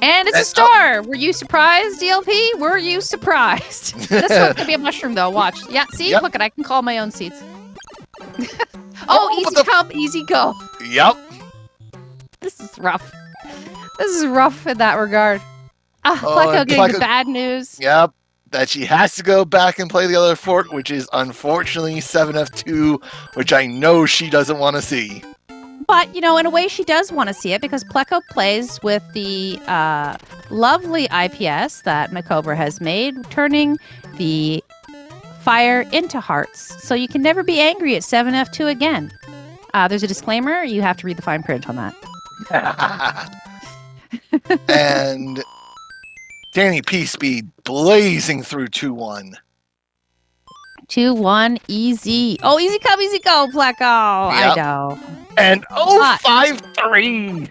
And it's a star! Were you surprised, DLP? Were you surprised? This one's gonna be a mushroom, though. Watch. Yeah, see? Yep. Look at I can call my own seats. Easy come, easy go. Yep. This is rough. This is rough in that regard. Pleco getting the bad news. Yep. That she has to go back and play the other fort, which is unfortunately 7F2, which I know she doesn't want to see. But, in a way she does want to see it because Pleco plays with the lovely IPS that Macobra has made, turning the fire into hearts. So you can never be angry at 7F2 again. There's a disclaimer. You have to read the fine print on that. And DannyPSpeed blazing through 2-1. 2-1, easy. Oh, easy come, easy go, Pleco. Yep. I know. And 5-3.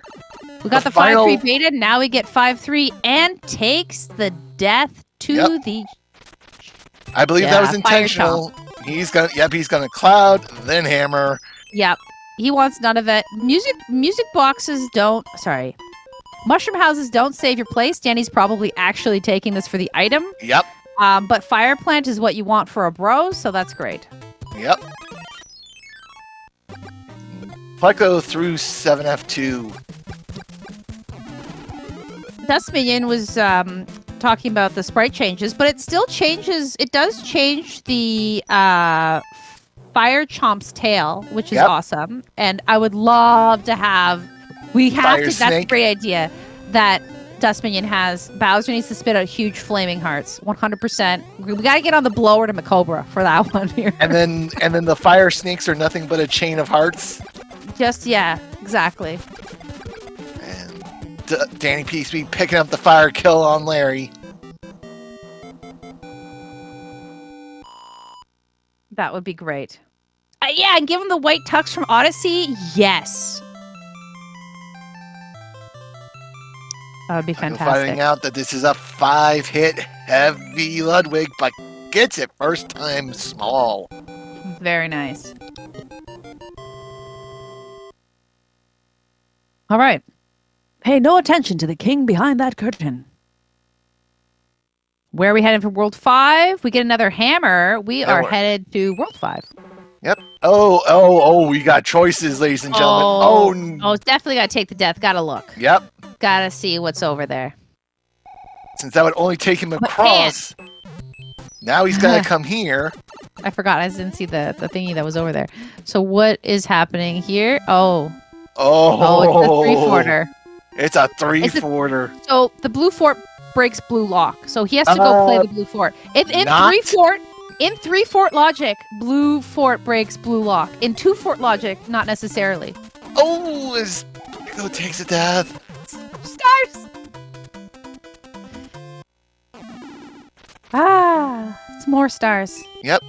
We got the 5-3 baited. Now we get 5-3 and takes the death to the. I believe that was intentional. He's gonna cloud, then hammer. Yep. He wants none of it. Music boxes don't. Sorry. Mushroom houses don't save your place. Danny's probably actually taking this for the item. Yep. But fire plant is what you want for a bro, so that's great. Yep. Pleco through 7F2. Dust Minion was talking about the sprite changes, but it still changes. It does change the Fire Chomp's tail, which is awesome. And I would love to have. We have to. That's a great idea. That Dust Minion has. Bowser needs to spit out huge flaming hearts. 100%. We gotta get on the blower to Macobra for that one here. And then the fire snakes are nothing but a chain of hearts. Exactly. And DannyPSpeed picking up the fire kill on Larry. That would be great. And give him the white tux from Odyssey. Yes. That would be fantastic. Finding out that this is a 5-hit heavy Ludwig, but gets it first time small. Very nice. All right. Pay no attention to the king behind that curtain. Where are we headed for World 5? We get another hammer. We are headed to World 5. Yep. Oh, we got choices, ladies and gentlemen. Oh, definitely got to take the death. Got to look. Yep. Got to see what's over there. Since that would only take him across, now he's got to come here. I forgot. I didn't see the thingy that was over there. So what is happening here? Oh, it's a 3-forter. It's a 3-forter. So the blue fort breaks blue lock. So he has to go play the blue fort. In 3-fort logic, blue fort breaks blue lock. In 2-fort logic, not necessarily. Oh, Pleco takes a death. Stars. It's more stars. Yep.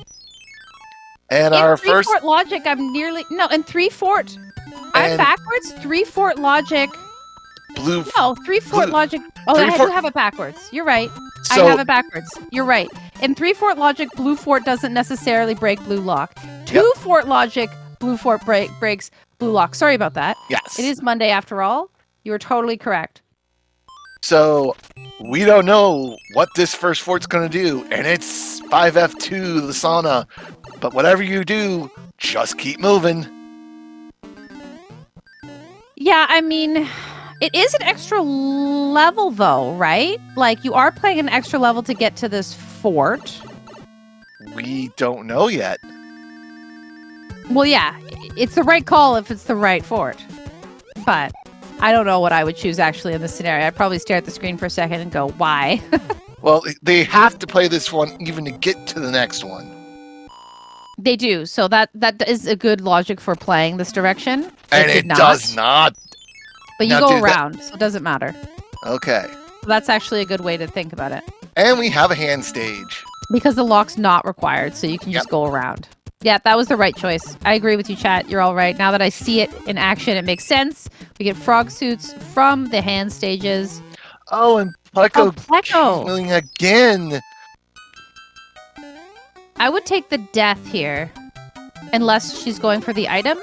And our first 3-fort logic, I'm nearly in 3-fort. I'm backwards. 3-fort logic. Blue. No, 3-fort logic. Oh, I do have it backwards. You're right. I have it backwards. You're right. In 3-fort logic, blue fort doesn't necessarily break blue lock. 2-fort logic, blue fort breaks blue lock. Sorry about that. Yes. It is Monday after all. You were totally correct. So we don't know what this first fort's going to do, and it's 5F2 the sauna. But whatever you do, just keep moving. Yeah, I mean, it is an extra level, though, right? Like, you are playing an extra level to get to this fort. We don't know yet. Well, yeah, it's the right call if it's the right fort. But I don't know what I would choose, actually, in this scenario. I'd probably stare at the screen for a second and go, why? Well, they have to play this one even to get to the next one. They do, so that is a good logic for playing this direction. And did it does not. But you Now, go dude, around, so it doesn't matter. Okay. So that's actually a good way to think about it. And we have a hand stage. Because the lock's not required, so you can just go around. Yeah, that was the right choice. I agree with you, chat. You're all right. Now that I see it in action, it makes sense. We get frog suits from the hand stages. Oh, and Pleco Pleco! killing again. I would take the death here. Unless she's going for the item.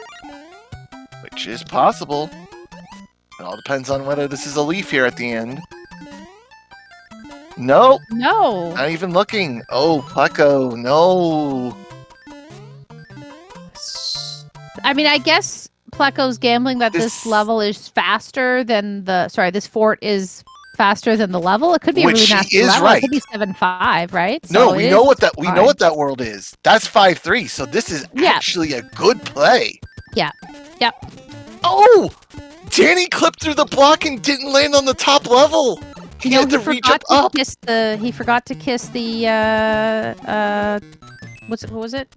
Which is possible. It all depends on whether this is a leaf here at the end. No. No. Not even looking. Oh, Pleco, no. I mean, I guess Pleco's gambling that this level is faster than the... Sorry, this fort is faster than the level. It could be a really nasty level. Right. It could be 7-5, right? No, so we know what that world is. That's 5-3, so this is actually a good play. Yeah. Yep. Oh! Danny clipped through the block and didn't land on the top level. He had to reach up. He forgot to kiss the what was it?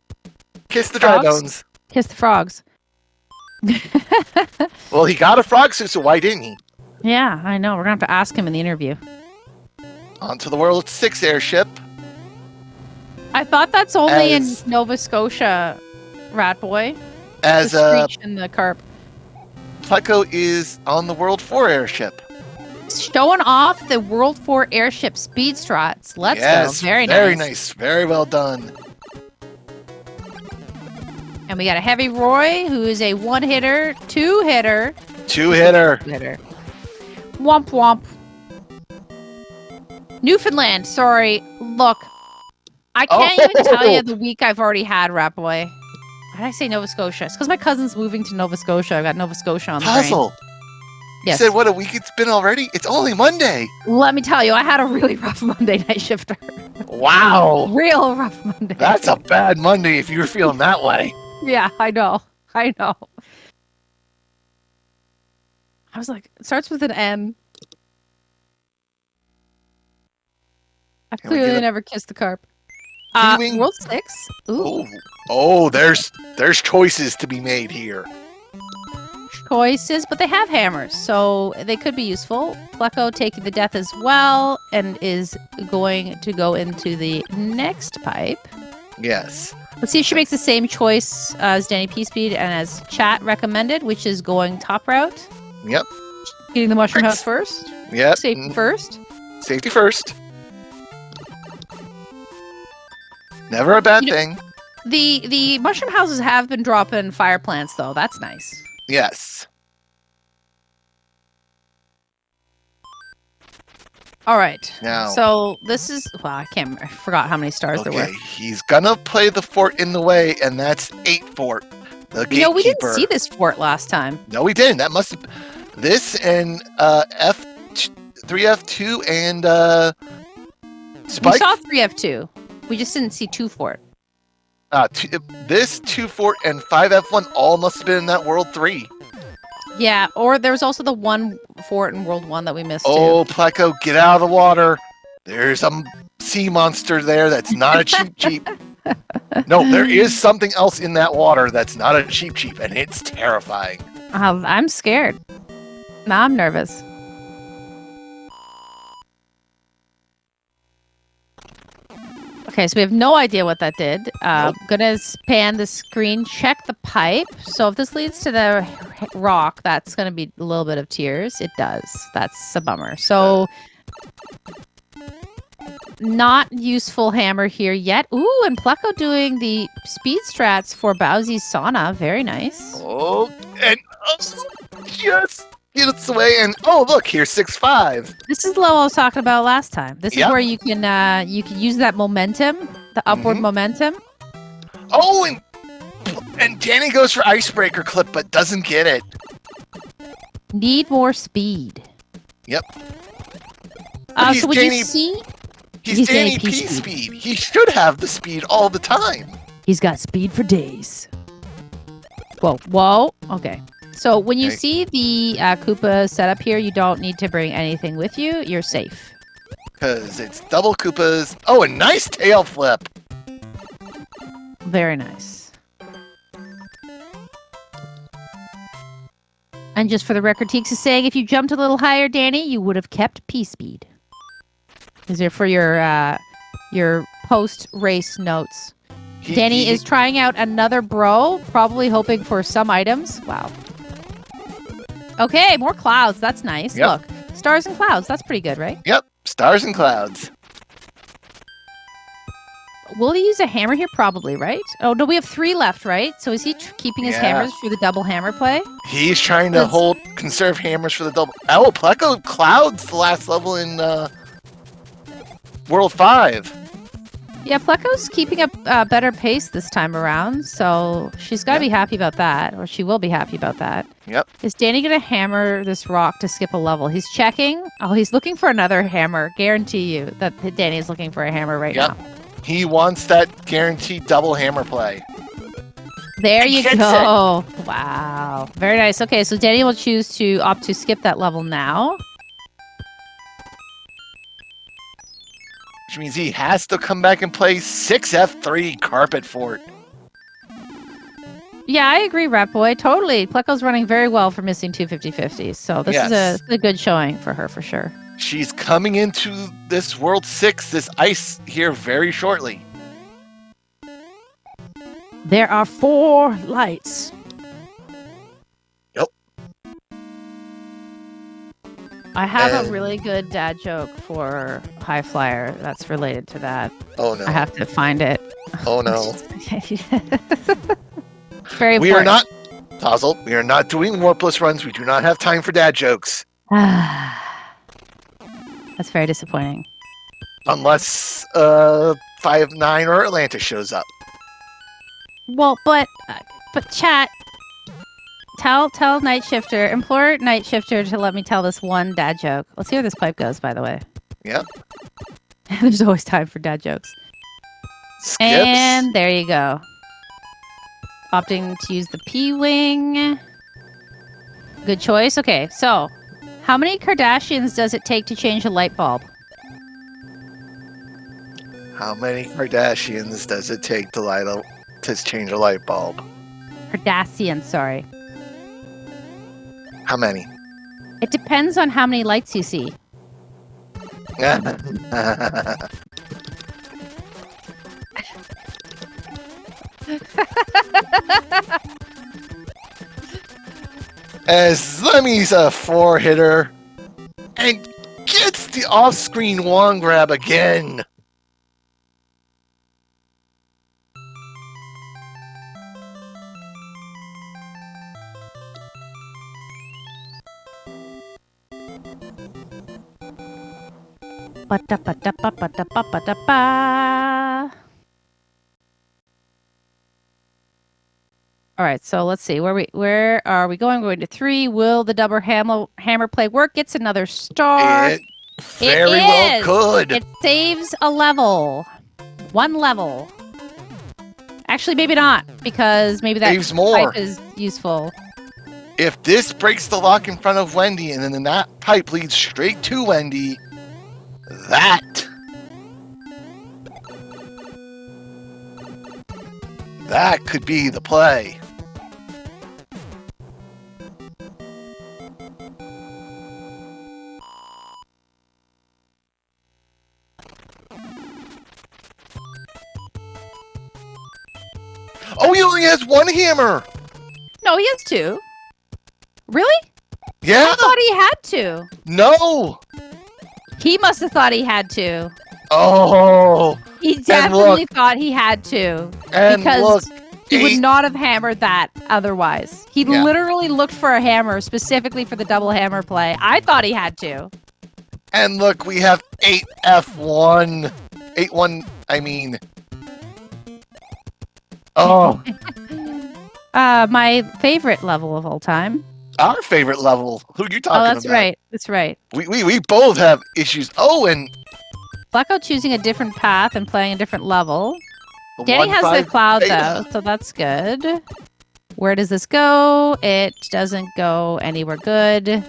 Kiss the dry bones. Kiss the frogs. Well, he got a frog suit, so why didn't he? Yeah, I know. We're gonna have to ask him in the interview. On to the World 6 airship. I thought that's only in Nova Scotia, Rat Boy. As the Screech and the Carp. Pleco is on the World 4 airship. Showing off the World 4 airship speed strats. Let's go. Very nice. Very well done. And we got a Heavy Roy, who is a one-hitter, two-hitter. Two-hitter. Womp womp. Newfoundland, sorry. Look, I can't even tell you the week I've already had, Rat Boy. Why did I say Nova Scotia? It's because my cousin's moving to Nova Scotia. I've got Nova Scotia on the brain. Puzzle. Yes. You said what a week it's been already? It's only Monday. Let me tell you, I had a really rough Monday night shifter. Wow. Real rough Monday. That's a bad Monday if you were feeling that way. Yeah, I know. I was like, it starts with an N. I've clearly never kissed the carp. World 6. Ooh. Oh, there's choices to be made here. Choices, but they have hammers, so they could be useful. Pleco taking the death as well, and is going to go into the next pipe. Yes. Let's see if she makes the same choice as DannyPSpeed and as chat recommended, which is going top route. Yep. Getting the mushroom house first. Yep. Safety first. Safety first. Never a bad thing. The mushroom houses have been dropping fire plants, though. That's nice. Yes. All right. Now, so this is I forgot how many stars there were. He's gonna play the fort in the way, and that's 8 fort. The gatekeeper. No, we didn't see this fort last time. No, we didn't. That must have this and F3F2 and Spike. We saw 3F2. We just didn't see 2 fort. This 2 fort and 5F1 all must have been in that World 3. Yeah, or there was also the 1 fort in World 1 that we missed. Oh, Pleco, get out of the water. There's a sea monster there that's not a cheap. No, there is something else in that water that's not a cheap, and it's terrifying. I'm scared. Now I'm nervous. Okay, so we have no idea what that did. Gonna span the screen, check the pipe. So if this leads to the rock, that's gonna be a little bit of tears. It does. That's a bummer. So not useful hammer here yet. Ooh, and Pleco doing the speed strats for Bowsy's sauna. Very nice. Oh, and just gets away, and look, here's 6-5. This is the level I was talking about last time. This is where you can use that momentum, the upward momentum. Oh, and Danny goes for icebreaker clip, but doesn't get it. Need more speed. Yep. So would you see? He's DannyPSpeed. He should have the speed all the time. He's got speed for days. Whoa. Okay. So when you see the Koopa setup here, you don't need to bring anything with you. You're safe. Because it's double Koopas. Oh, a nice tail flip. Very nice. And just for the record, Teeks is saying if you jumped a little higher, Danny, you would have kept P-Speed. Is there for your post-race notes? Danny is trying out another bro, probably hoping for some items. Wow. Okay, more clouds. That's nice. Yep. Look, stars and clouds. That's pretty good, right? Yep, stars and clouds. Will he use a hammer here? Probably, right? Oh, no, we have 3 left, right? So is he keeping his hammers for the double hammer play? He's trying to conserve hammers for the double. Oh, Pleco clouds the last level in World 5. Yeah, Pleco's keeping up a better pace this time around, so she's got to be happy about that, or she will be happy about that. Yep. Is Danny going to hammer this rock to skip a level? He's checking. Oh, he's looking for another hammer. Guarantee you that Danny is looking for a hammer right now. He wants that guaranteed double hammer play. There you go. Wow. Very nice. Okay, so Danny will choose to opt to skip that level now. Which means he has to come back and play 6F3 Carpet Fort. Yeah, I agree, Rat Boy. Totally. Pleco's running very well for missing 250-50s. So this is a good showing for her, for sure. She's coming into this World 6, this ice here very shortly. There are 4 lights. Yep. I have a really good dad joke for High Flyer that's related to that. Oh, no. I have to find it. Oh, no. Very important. We are not, Tozzle, we are not doing warpless runs. We do not have time for dad jokes. That's very disappointing. Unless 5-9 or Atlanta shows up. Well, but chat, tell Night Shifter, implore Night Shifter to let me tell this one dad joke. Let's see where this pipe goes, by the way. Yep. There's always time for dad jokes. Skips. And there you go. Opting to use the P-Wing. Good choice. Okay, so how many Kardashians does it take to change a light bulb? How many Kardashians does it take to change a light bulb? Kardashians, sorry. How many? It depends on how many lights you see. As Lemmy's a 4-hitter and gets the off-screen wand grab again. All right, so let's see. Where are we going? We're going to 3. Will the double hammer play work? Gets another star. It very well could. It saves a level. 1 level. Actually, maybe not, because maybe that saves more. pipe is useful. If this breaks the lock in front of Wendy and then that pipe leads straight to Wendy, that could be the play. Oh, he only has 1 hammer! No, he has 2. Really? Yeah! I thought he had 2. No! He must have thought he had 2. Oh! He definitely thought he had 2. And because look, he would not have hammered that otherwise. He literally looked for a hammer specifically for the double hammer play. I thought he had 2. And look, we have 8F1. 8-1, I mean. Oh. My favorite level of all time. our favorite level. Who are you talking Oh, that's about? right. That's right. We both have issues. Oh, and Pleco choosing a different path and playing a different level. the Danny has the 1.5 cloud, beta. though, so that's good. Where does this go? It doesn't go anywhere good.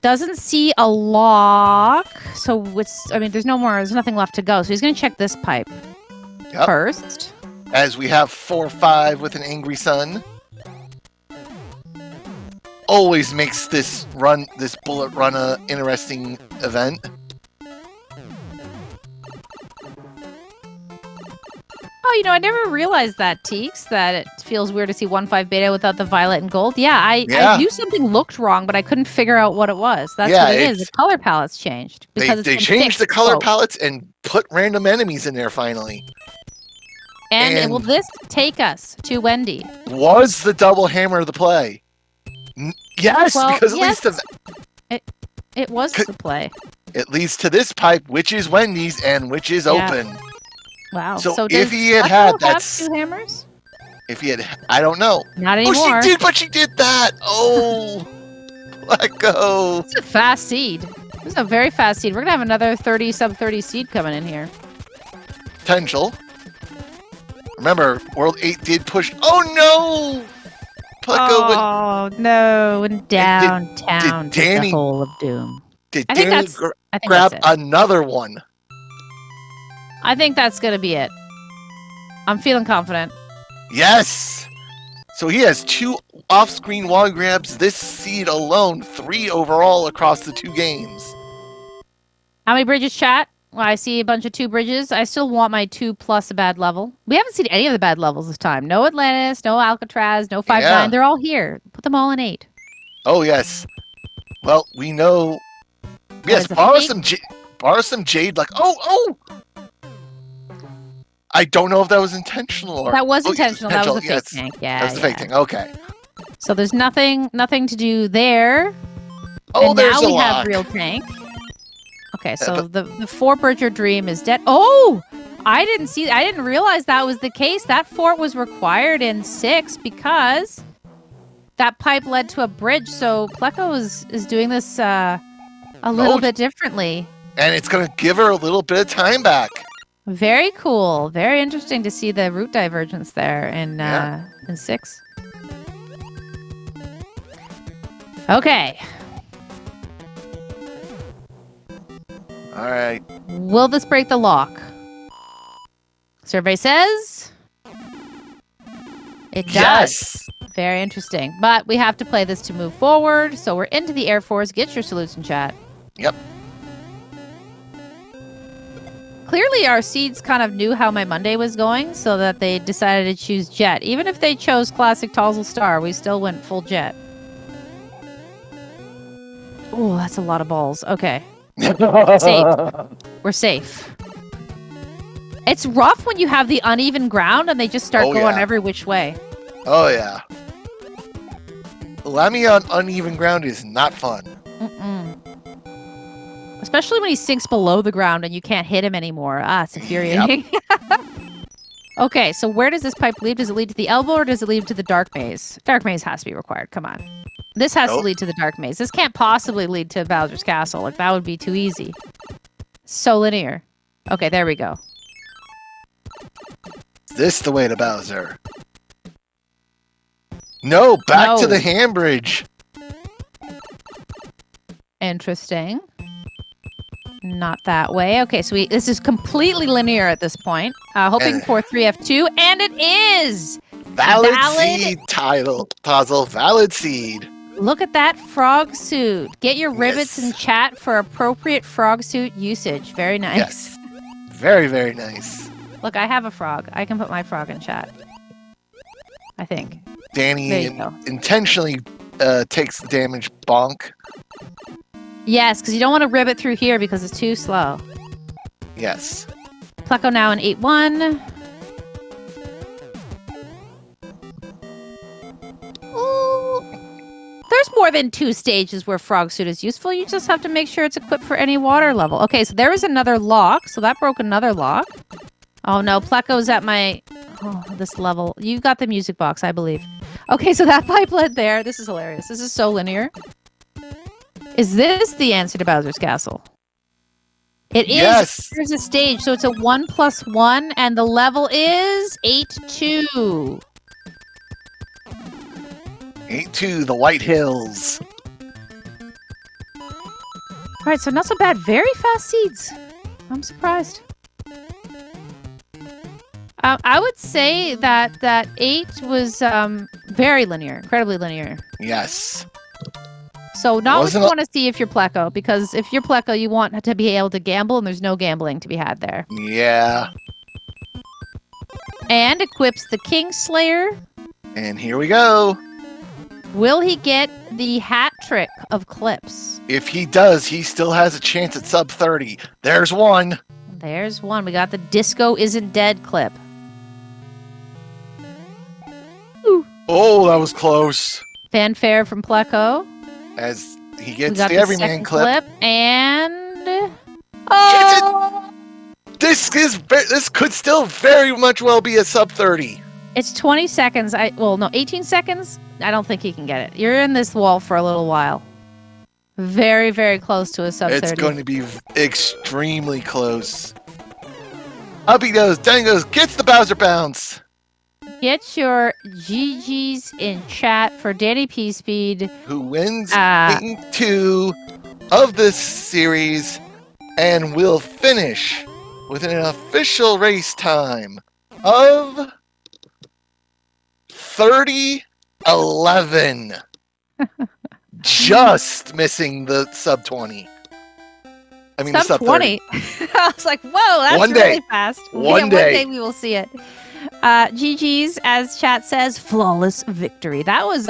Doesn't see a lock, so there's nothing left to go. So he's gonna check this pipe first. As we have 4-5 with an angry sun. Always makes this bullet run a interesting event. Oh, I never realized that, Teeks, that it feels weird to see 1.5 beta without the violet and gold. Yeah, I knew something looked wrong, but I couldn't figure out what it was. That's what it is. The color palette's changed. They changed the color palettes and put random enemies in there finally. And will this take us to Wendy? Was the double hammer the play? Yes, because it leads to... It was the play. It leads to this pipe, which is Wendy's and which is open. Wow. So if he had that's 2 hammers? If he had, I don't know. Not anymore. Oh, she did, but she did that. Oh, Pleco. It's a fast seed. This is a very fast seed. We're gonna have another sub 30 seed coming in here. Potential. Remember, World 8 did push. Oh no! Pleco no, and downtown to the hole of doom. Did Danny grab another one? I think that's gonna be it. I'm feeling confident. Yes! So he has 2 off-screen wall grabs this seed alone, 3 overall across the 2 games. How many bridges, chat? Well, I see a bunch of 2 bridges. I still want my 2 plus a bad level. We haven't seen any of the bad levels this time. No Atlantis, no Alcatraz, no 5-9. They're all here. Put them all in 8. Oh, yes. Well, we know... Yes, borrow some jade like... Oh! I don't know if that was intentional or... That was intentional. That was the fake tank. Yeah, that was the fake tank. Okay. So there's nothing to do there. Oh, and there's now a we lock. have real tank. Okay, so the 4-bridger dream is dead. Oh! I didn't realize that was the case. That fort was required in 6 because that pipe led to a bridge. So Pleco is doing this a little bit differently. And it's going to give her a little bit of time back. Very cool. Very interesting to see the route divergence there in 6. Okay. All right. Will this break the lock? Survey says it does. Yes. Very interesting. But we have to play this to move forward. So we're into the Air Force. Get your salutes in chat. Yep. Clearly, our seeds kind of knew how my Monday was going, so that they decided to choose Jet. Even if they chose Classic Tozzle Star, we still went full Jet. Oh, that's a lot of balls. Okay. Safe. We're safe. It's rough when you have the uneven ground and they just start going every which way. Oh, yeah. Lemmy on uneven ground is not fun. Especially when he sinks below the ground and you can't hit him anymore. Ah, it's infuriating. Yep. Okay, so where does this pipe lead? Does it lead to the elbow or does it lead to the dark maze? Dark maze has to be required. Come on. This has to lead to the dark maze. This can't possibly lead to Bowser's Castle. Like, that would be too easy. So linear. Okay, there we go. Is this the way to Bowser? No, back to the hand bridge. Interesting. Not that way. Okay, so this is completely linear at this point. Hoping for 3F2, and it is! Valid seed Tozzle, valid seed. Look at that frog suit. Get your rivets in chat for appropriate frog suit usage. Very nice. Yes. Very, very nice. Look, I have a frog. I can put my frog in chat. I think. Danny intentionally takes the damage bonk. Yes, because you don't want to rivet through here because it's too slow. Yes. Pleco now in 8-1. There's more than 2 stages where Frog Suit is useful. You just have to make sure it's equipped for any water level. Okay, so there is another lock. So that broke another lock. Oh no, Pleco's at my... Oh, this level. You got the music box, I believe. Okay, so that pipe led there. This is hilarious. This is so linear. Is this the answer to Bowser's Castle? It is. Yes. There's a stage, so it's a 1+1, and the level is 8-2. 8-2, the White Hills. All right, so not so bad. Very fast seeds. I'm surprised. I would say that 8 was very linear, incredibly linear. Yes. So not what you Wasn't want to see if you're Pleco, because if you're Pleco, you want to be able to gamble, and there's no gambling to be had there. Yeah. And equips the Kingslayer. And here we go. Will he get the hat trick of clips? If he does, he still has a chance at sub 30. There's one. There's one. We got the Disco Isn't Dead clip. Ooh. Oh, that was close. Fanfare from Pleco. As he We gets got the the Everyman second clip. And oh, This could still very much well be a sub 30. it's 20 seconds. 18 seconds. I don't think he can get it. You're in this wall for a little while. Very, very close to a sub 30. It's going to be extremely close. Up he goes, down he goes, gets the Bowser bounce. Get your GGs in chat for DannyPSpeed. Who wins Game 2 of this series and will finish with an official race time of 30-11. Just missing the sub 20. I mean, the sub 20. I was like, whoa, that's One really day. fast. One One day. day we will see it. GG's, as chat says, flawless victory. That was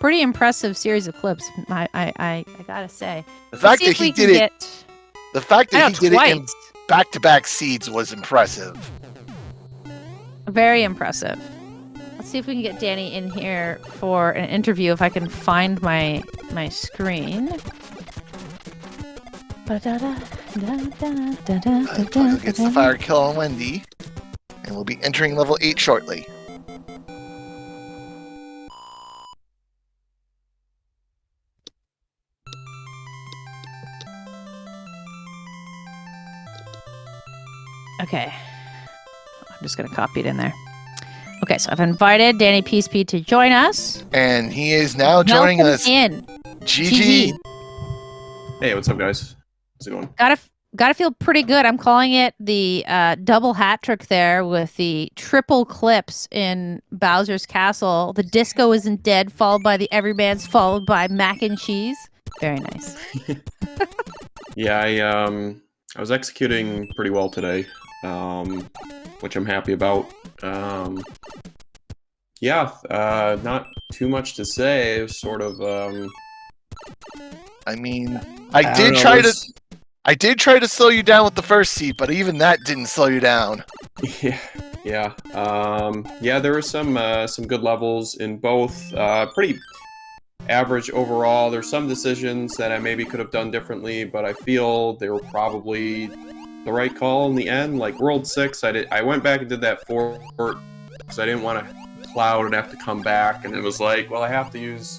pretty impressive series of clips. I gotta say. The fact See that if we he can did it, get- the fact I that know, he did it in twice. back-to-back seeds was impressive. Very impressive. Let's see if we can get Danny in here for an interview. If I can find my screen. Pleco gets the fire kill on Wendy, and we'll be entering level 8 shortly. Okay. I'm just going to copy it in there. Okay, so I've invited DannyPSpeed to join us. And he is now joining Welcome us. in. GG. Hey, what's up, guys? How's it going? Gotta feel pretty good. I'm calling it the double hat trick there with the triple clips in Bowser's Castle. The Disco Isn't Dead, followed by the Everyman's, followed by Mac and Cheese. Very nice. Yeah, I was executing pretty well today, which I'm happy about. Not too much to say. It was sort of. I mean, I don't know, I did try to slow you down with the first seat, but even that didn't slow you down. Yeah. There were some good levels in both. Pretty average overall. There's some decisions that I maybe could have done differently, but I feel they were probably the right call in the end. Like World 6, I went back and did that fort because I didn't want to cloud and have to come back, and it was like, well, I have to use.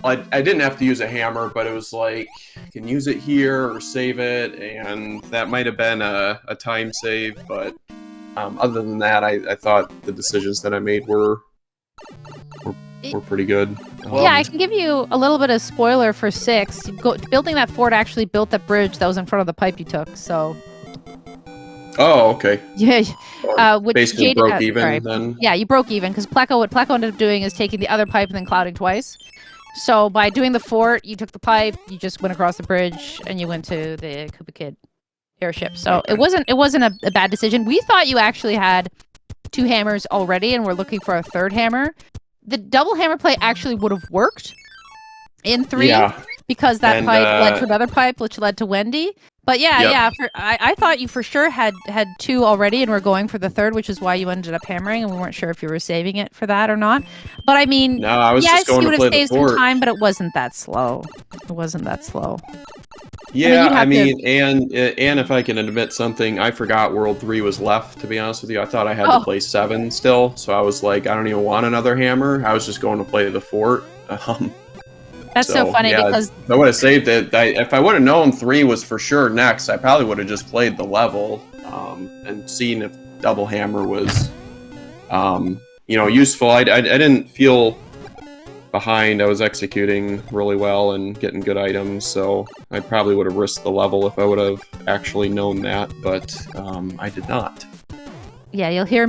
I didn't have to use a hammer, but it was like, I can use it here or save it, and that might have been a time save, but other than that, I thought the decisions that I made were pretty good. Yeah, I can give you a little bit of spoiler for 6. Building that fort actually built that bridge that was in front of the pipe you took, so... Oh, okay. Yeah, which basically Jade, broke even sorry. then. Yeah, you broke even, because what Pleco ended up doing is taking the other pipe and then clouding twice. So by doing the fort, you took the pipe, you just went across the bridge, and you went to the Koopa Kid airship. So Okay. it wasn't a bad decision. We thought you actually had 2 hammers already, and we're looking for a 3rd hammer. The double hammer play actually would have worked in 3 because that pipe led to another pipe, which led to Wendy. But I thought you for sure had 2 already and were going for the 3rd, which is why you ended up hammering, and we weren't sure if you were saving it for that or not. But I mean, No, I was yes, just going you to would play have the saved some fort. time, but it wasn't that slow. It wasn't that slow. Yeah, you'd have to- and if I can admit something, I forgot World 3 was left, to be honest with you. I thought I had to Oh. play 7 still, so I was like, I don't even want another hammer. I was just going to play the fort. That's so funny yeah, because I would have saved it. If I would have known 3 was for sure next, I probably would have just played the level and seen if double hammer was, useful. I didn't feel behind. I was executing really well and getting good items, so I probably would have risked the level if I would have actually known that, but I did not. yeah, you'll hear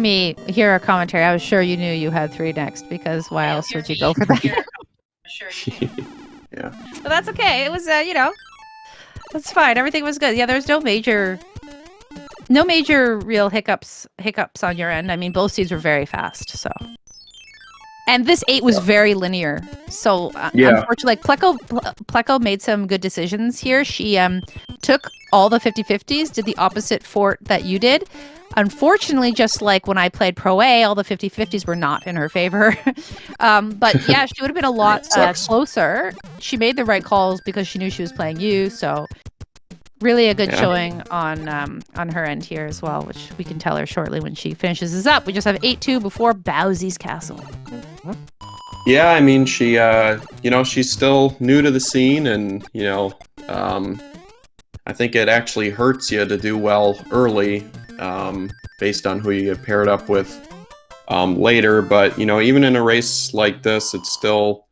our commentary. I was sure you knew you had 3 next because why else would you go for that? Yeah. But that's okay. It was, that's fine. Everything was good. Yeah, there's no major real hiccups on your end. I mean, both seeds were very fast, so. And this 8 was very linear. So, unfortunately, Pleco made some good decisions here. She took all the 50-50s, did the opposite fort that you did. Unfortunately, just like when I played Pro A, all the 50-50s were not in her favor. But yeah, she would have been a lot closer. She made the right calls because she knew she was playing you. So really a good showing on her end here as well, which we can tell her shortly when she finishes this up. We just have 8-2 before Bowsy's Castle. Yeah, I mean, she, she's still new to the scene, and, I think it actually hurts you to do well early, based on who you get paired up with later. But, even in a race like this, it's still,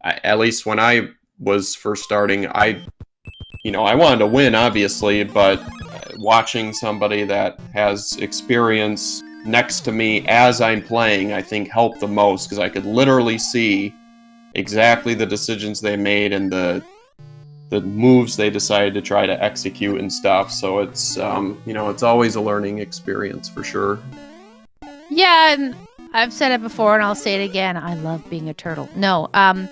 at least when I was first starting, I wanted to win, obviously, but watching somebody that has experience next to me as I'm playing, I think helped the most, because I could literally see exactly the decisions they made and the moves they decided to try to execute and stuff. So it's it's always a learning experience for sure. Yeah, and I've said it before and I'll say it again. I love being a turtle. No, that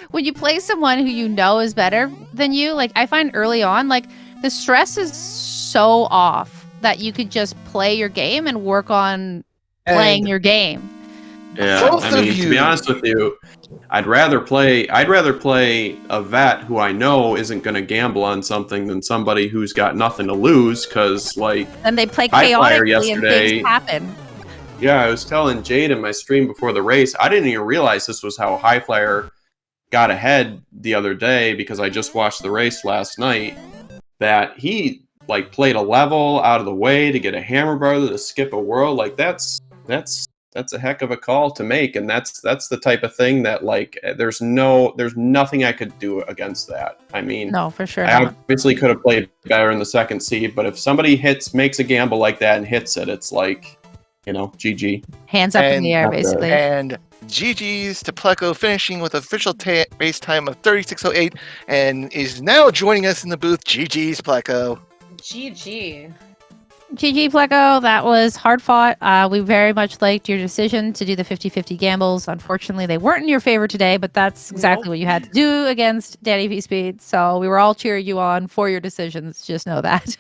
when you play someone who you know is better than you, like I find early on, like the stress is so off that you could just play your game and work on playing your game. Yeah, I mean, to be honest with you, I'd rather play a vet who I know isn't going to gamble on something than somebody who's got nothing to lose, because like then they play chaotically and yesterday, things happen. Yeah, I was telling Jade in my stream before the race, I didn't even realize this was how High Flyer got ahead the other day, because I just watched the race last night, that he like played a level out of the way to get a hammer brother to skip a world. Like that's a heck of a call to make, and that's the type of thing that like there's nothing I could do against that. I mean, no, for sure. I obviously could have played better in the second seed, but if somebody makes a gamble like that and hits it, it's like, GG. Hands up in the air, basically. And GG's to Pleco, finishing with official race time of 36:08, and is now joining us in the booth. GG's Pleco. GG. GG, Pleco. That was hard fought. We very much liked your decision to do the 50-50 gambles. Unfortunately, they weren't in your favor today, but that's exactly what you had to do against DannyPSpeed. So we were all cheering you on for your decisions. Just know that.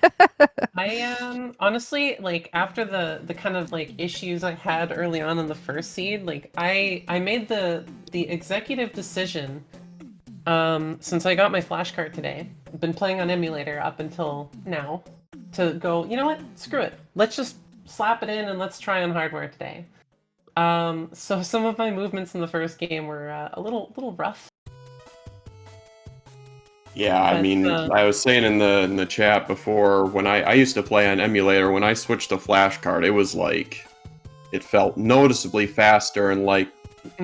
I honestly, like, after the kind of like issues I had early on in the first seed, like I made the executive decision, since I got my flashcard today. I've been playing on emulator up until now, to go, you know what, screw it, let's just slap it in and let's try on hardware today. So some of my movements in the first game were a little rough. Yeah, I mean, I was saying in the chat before, when I used to play on emulator, when I switched to flashcard, it was like, it felt noticeably faster, and like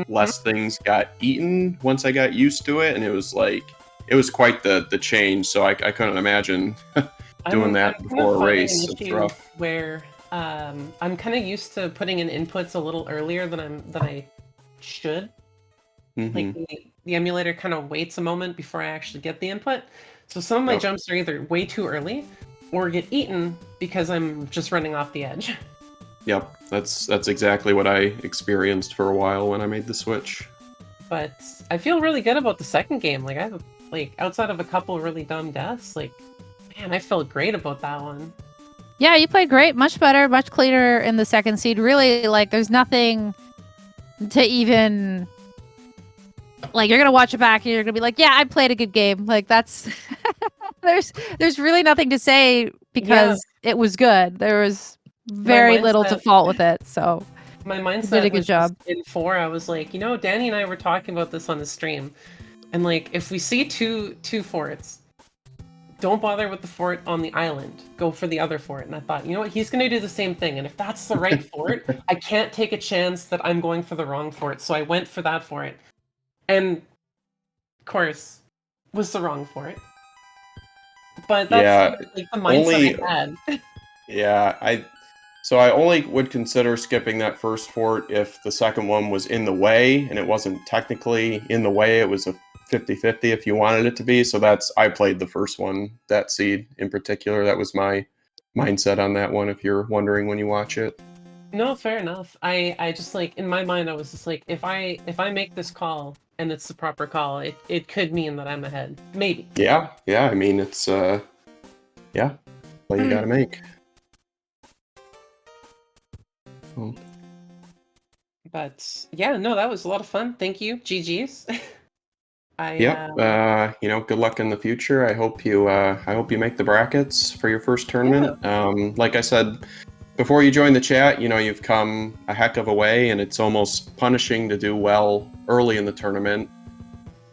less things got eaten once I got used to it, and it was like, it was quite the change. So I couldn't imagine doing that before a race. It's rough. Where I'm kind of used to putting in inputs a little earlier than I should. Mm-hmm. Like the emulator kind of waits a moment before I actually get the input. So some of my jumps are either way too early or get eaten because I'm just running off the edge. Yep, that's exactly what I experienced for a while when I made the switch. But I feel really good about the second game. Like outside of a couple really dumb deaths, like, man, I felt great about that one. Yeah, you played great. Much better, much cleaner in the second seed. Really, like, there's nothing to even like you're gonna watch it back and you're gonna be like, yeah, I played a good game. Like that's there's really nothing to say because it was good. There was very little to fault with it. So my you mindset did a good was job. just in 4. I was like, Danny and I were talking about this on the stream, and like if we see two forts, don't bother with the fort on the island. Go for the other fort. And I thought, you know what? He's going to do the same thing. And if that's the right fort, I can't take a chance that I'm going for the wrong fort. So I went for that fort. And, of course, was the wrong fort. But that's like the mindset I had. Yeah, so I only would consider skipping that first fort if the second one was in the way, and it wasn't technically in the way. It was a 50-50 if you wanted it to be. So I played the first one, that seed in particular. That was my mindset on that one, if you're wondering when you watch it. No, fair enough. I just like, in my mind, I was just like, if I make this call and it's the proper call, it could mean that I'm ahead. Maybe. Yeah. I mean, it's play you gotta make. But yeah, no, that was a lot of fun. Thank you. GG's. Good luck in the future. I hope you make the brackets for your first tournament. Yeah. Like I said before you joined the chat, you've come a heck of a way, and it's almost punishing to do well early in the tournament.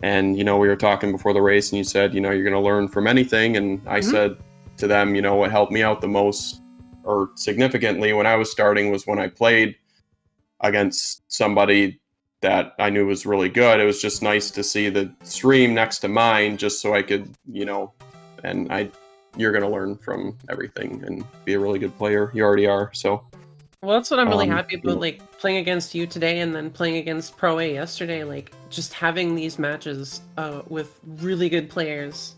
And we were talking before the race, and you said you're going to learn from anything, and I said to them, what helped me out the most or significantly when I was starting was when I played against somebody that I knew was really good. It was just nice to see the stream next to mine, just so I could, and you're going to learn from everything and be a really good player. You already are. So, well, that's what I'm really happy about, like playing against you today and then playing against Pro A yesterday, like just having these matches with really good players.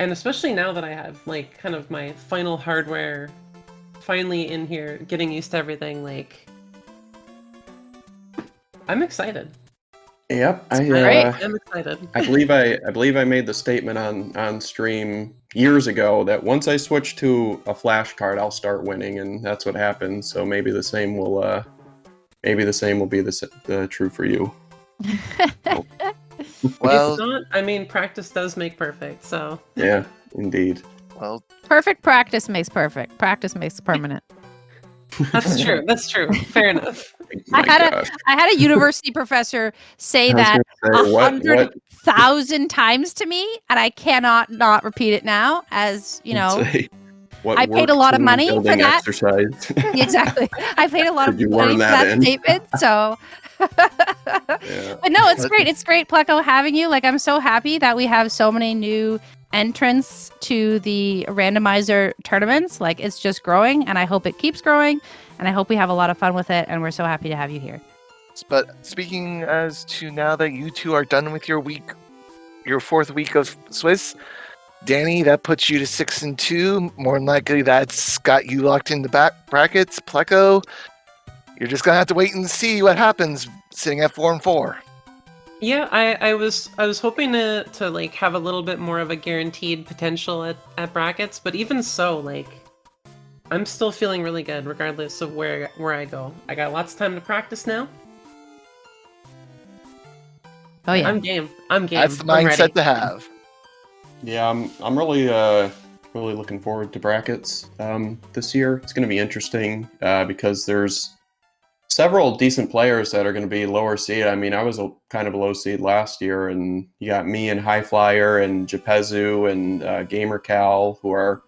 And especially now that I have like kind of my final hardware finally in here, getting used to everything, like I'm excited. Yep, I'm excited. I believe I made the statement on stream years ago that once I switch to a flash card, I'll start winning, and that's what happened. So maybe the same will be the true for you. Well, it's not. I mean, practice does make perfect. So yeah, indeed. Well, perfect practice makes perfect. Practice makes permanent. That's true. That's true. Fair enough. I had a university professor say that 100,000 times to me, and I cannot not repeat it now. As you know, I paid a lot of money for that. Exercise. Exactly. I paid a lot of money for that statement. So, but no, it's great. It's great, Pleco, having you. Like, I'm so happy that we have so many new entrants to the randomizer tournaments. Like, it's just growing, and I hope it keeps growing, and I hope we have a lot of fun with it, and we're so happy to have you here. But speaking as to now that you two are done with your fourth week of Swiss, Danny, that puts you to 6-2. More than likely, that's got you locked in the back brackets. Pleco, you're just gonna have to wait and see what happens, sitting at 4-4. Yeah, I was hoping to like have a little bit more of a guaranteed potential at brackets, but even so, like I'm still feeling really good regardless of where I go. I got lots of time to practice now. Oh yeah, I'm game. That's the mindset to have. Yeah, I'm really looking forward to brackets this year. It's going to be interesting because there's several decent players that are going to be lower seed. I mean, I was kind of a low seed last year, and you got me and High Flyer and Japezu and GamerCal, who are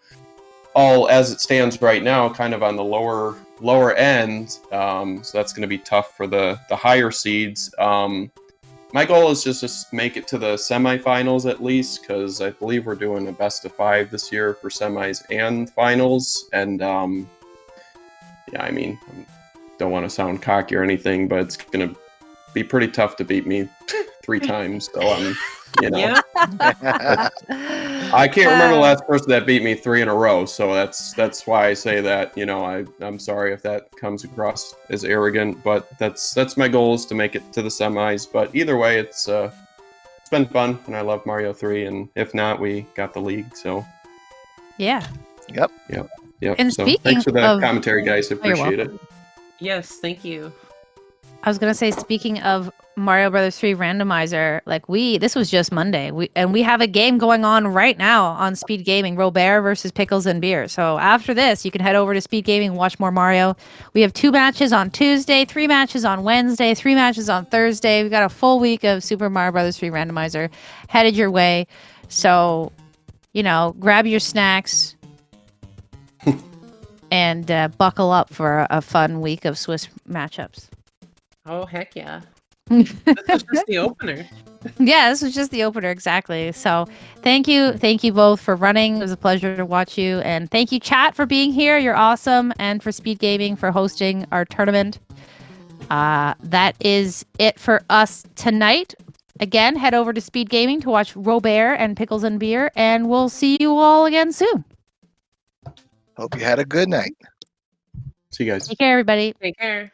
all, as it stands right now, kind of on the lower end. So that's going to be tough for the higher seeds. My goal is just to make it to the semifinals at least, because I believe we're doing a best of 5 this year for semis and finals. And yeah, I mean, don't want to sound cocky or anything, but it's gonna be pretty tough to beat me 3 times. So I'm, Yeah. I can't remember the last person that beat me 3 in a row. So that's why I say that. I'm sorry if that comes across as arrogant, but that's my goal, is to make it to the semis. But either way, it's been fun, and I love Mario 3. And if not, we got the league. So yeah. Yep. And so speaking thanks for the of commentary, guys. I appreciate it. Yes, thank you. I was gonna say, speaking of Mario Brothers 3 Randomizer, like this was just Monday. We have a game going on right now on Speed Gaming, Robert versus Pickles and Beer. So after this, you can head over to Speed Gaming and watch more Mario. We have 2 matches on Tuesday, 3 matches on Wednesday, 3 matches on Thursday. We've got a full week of Super Mario Brothers 3 Randomizer headed your way. So, grab your snacks and buckle up for a fun week of Swiss matchups. Oh, heck yeah. This is just the opener. Yeah, this was just the opener, exactly. So thank you both for running. It was a pleasure to watch you. And thank you, chat, for being here. You're awesome. And for Speed Gaming for hosting our tournament. That is it for us tonight. Again, head over to Speed Gaming to watch Robert and Pickles and Beer. And we'll see you all again soon. Hope you had a good night. See you guys. Take care, everybody. Take care.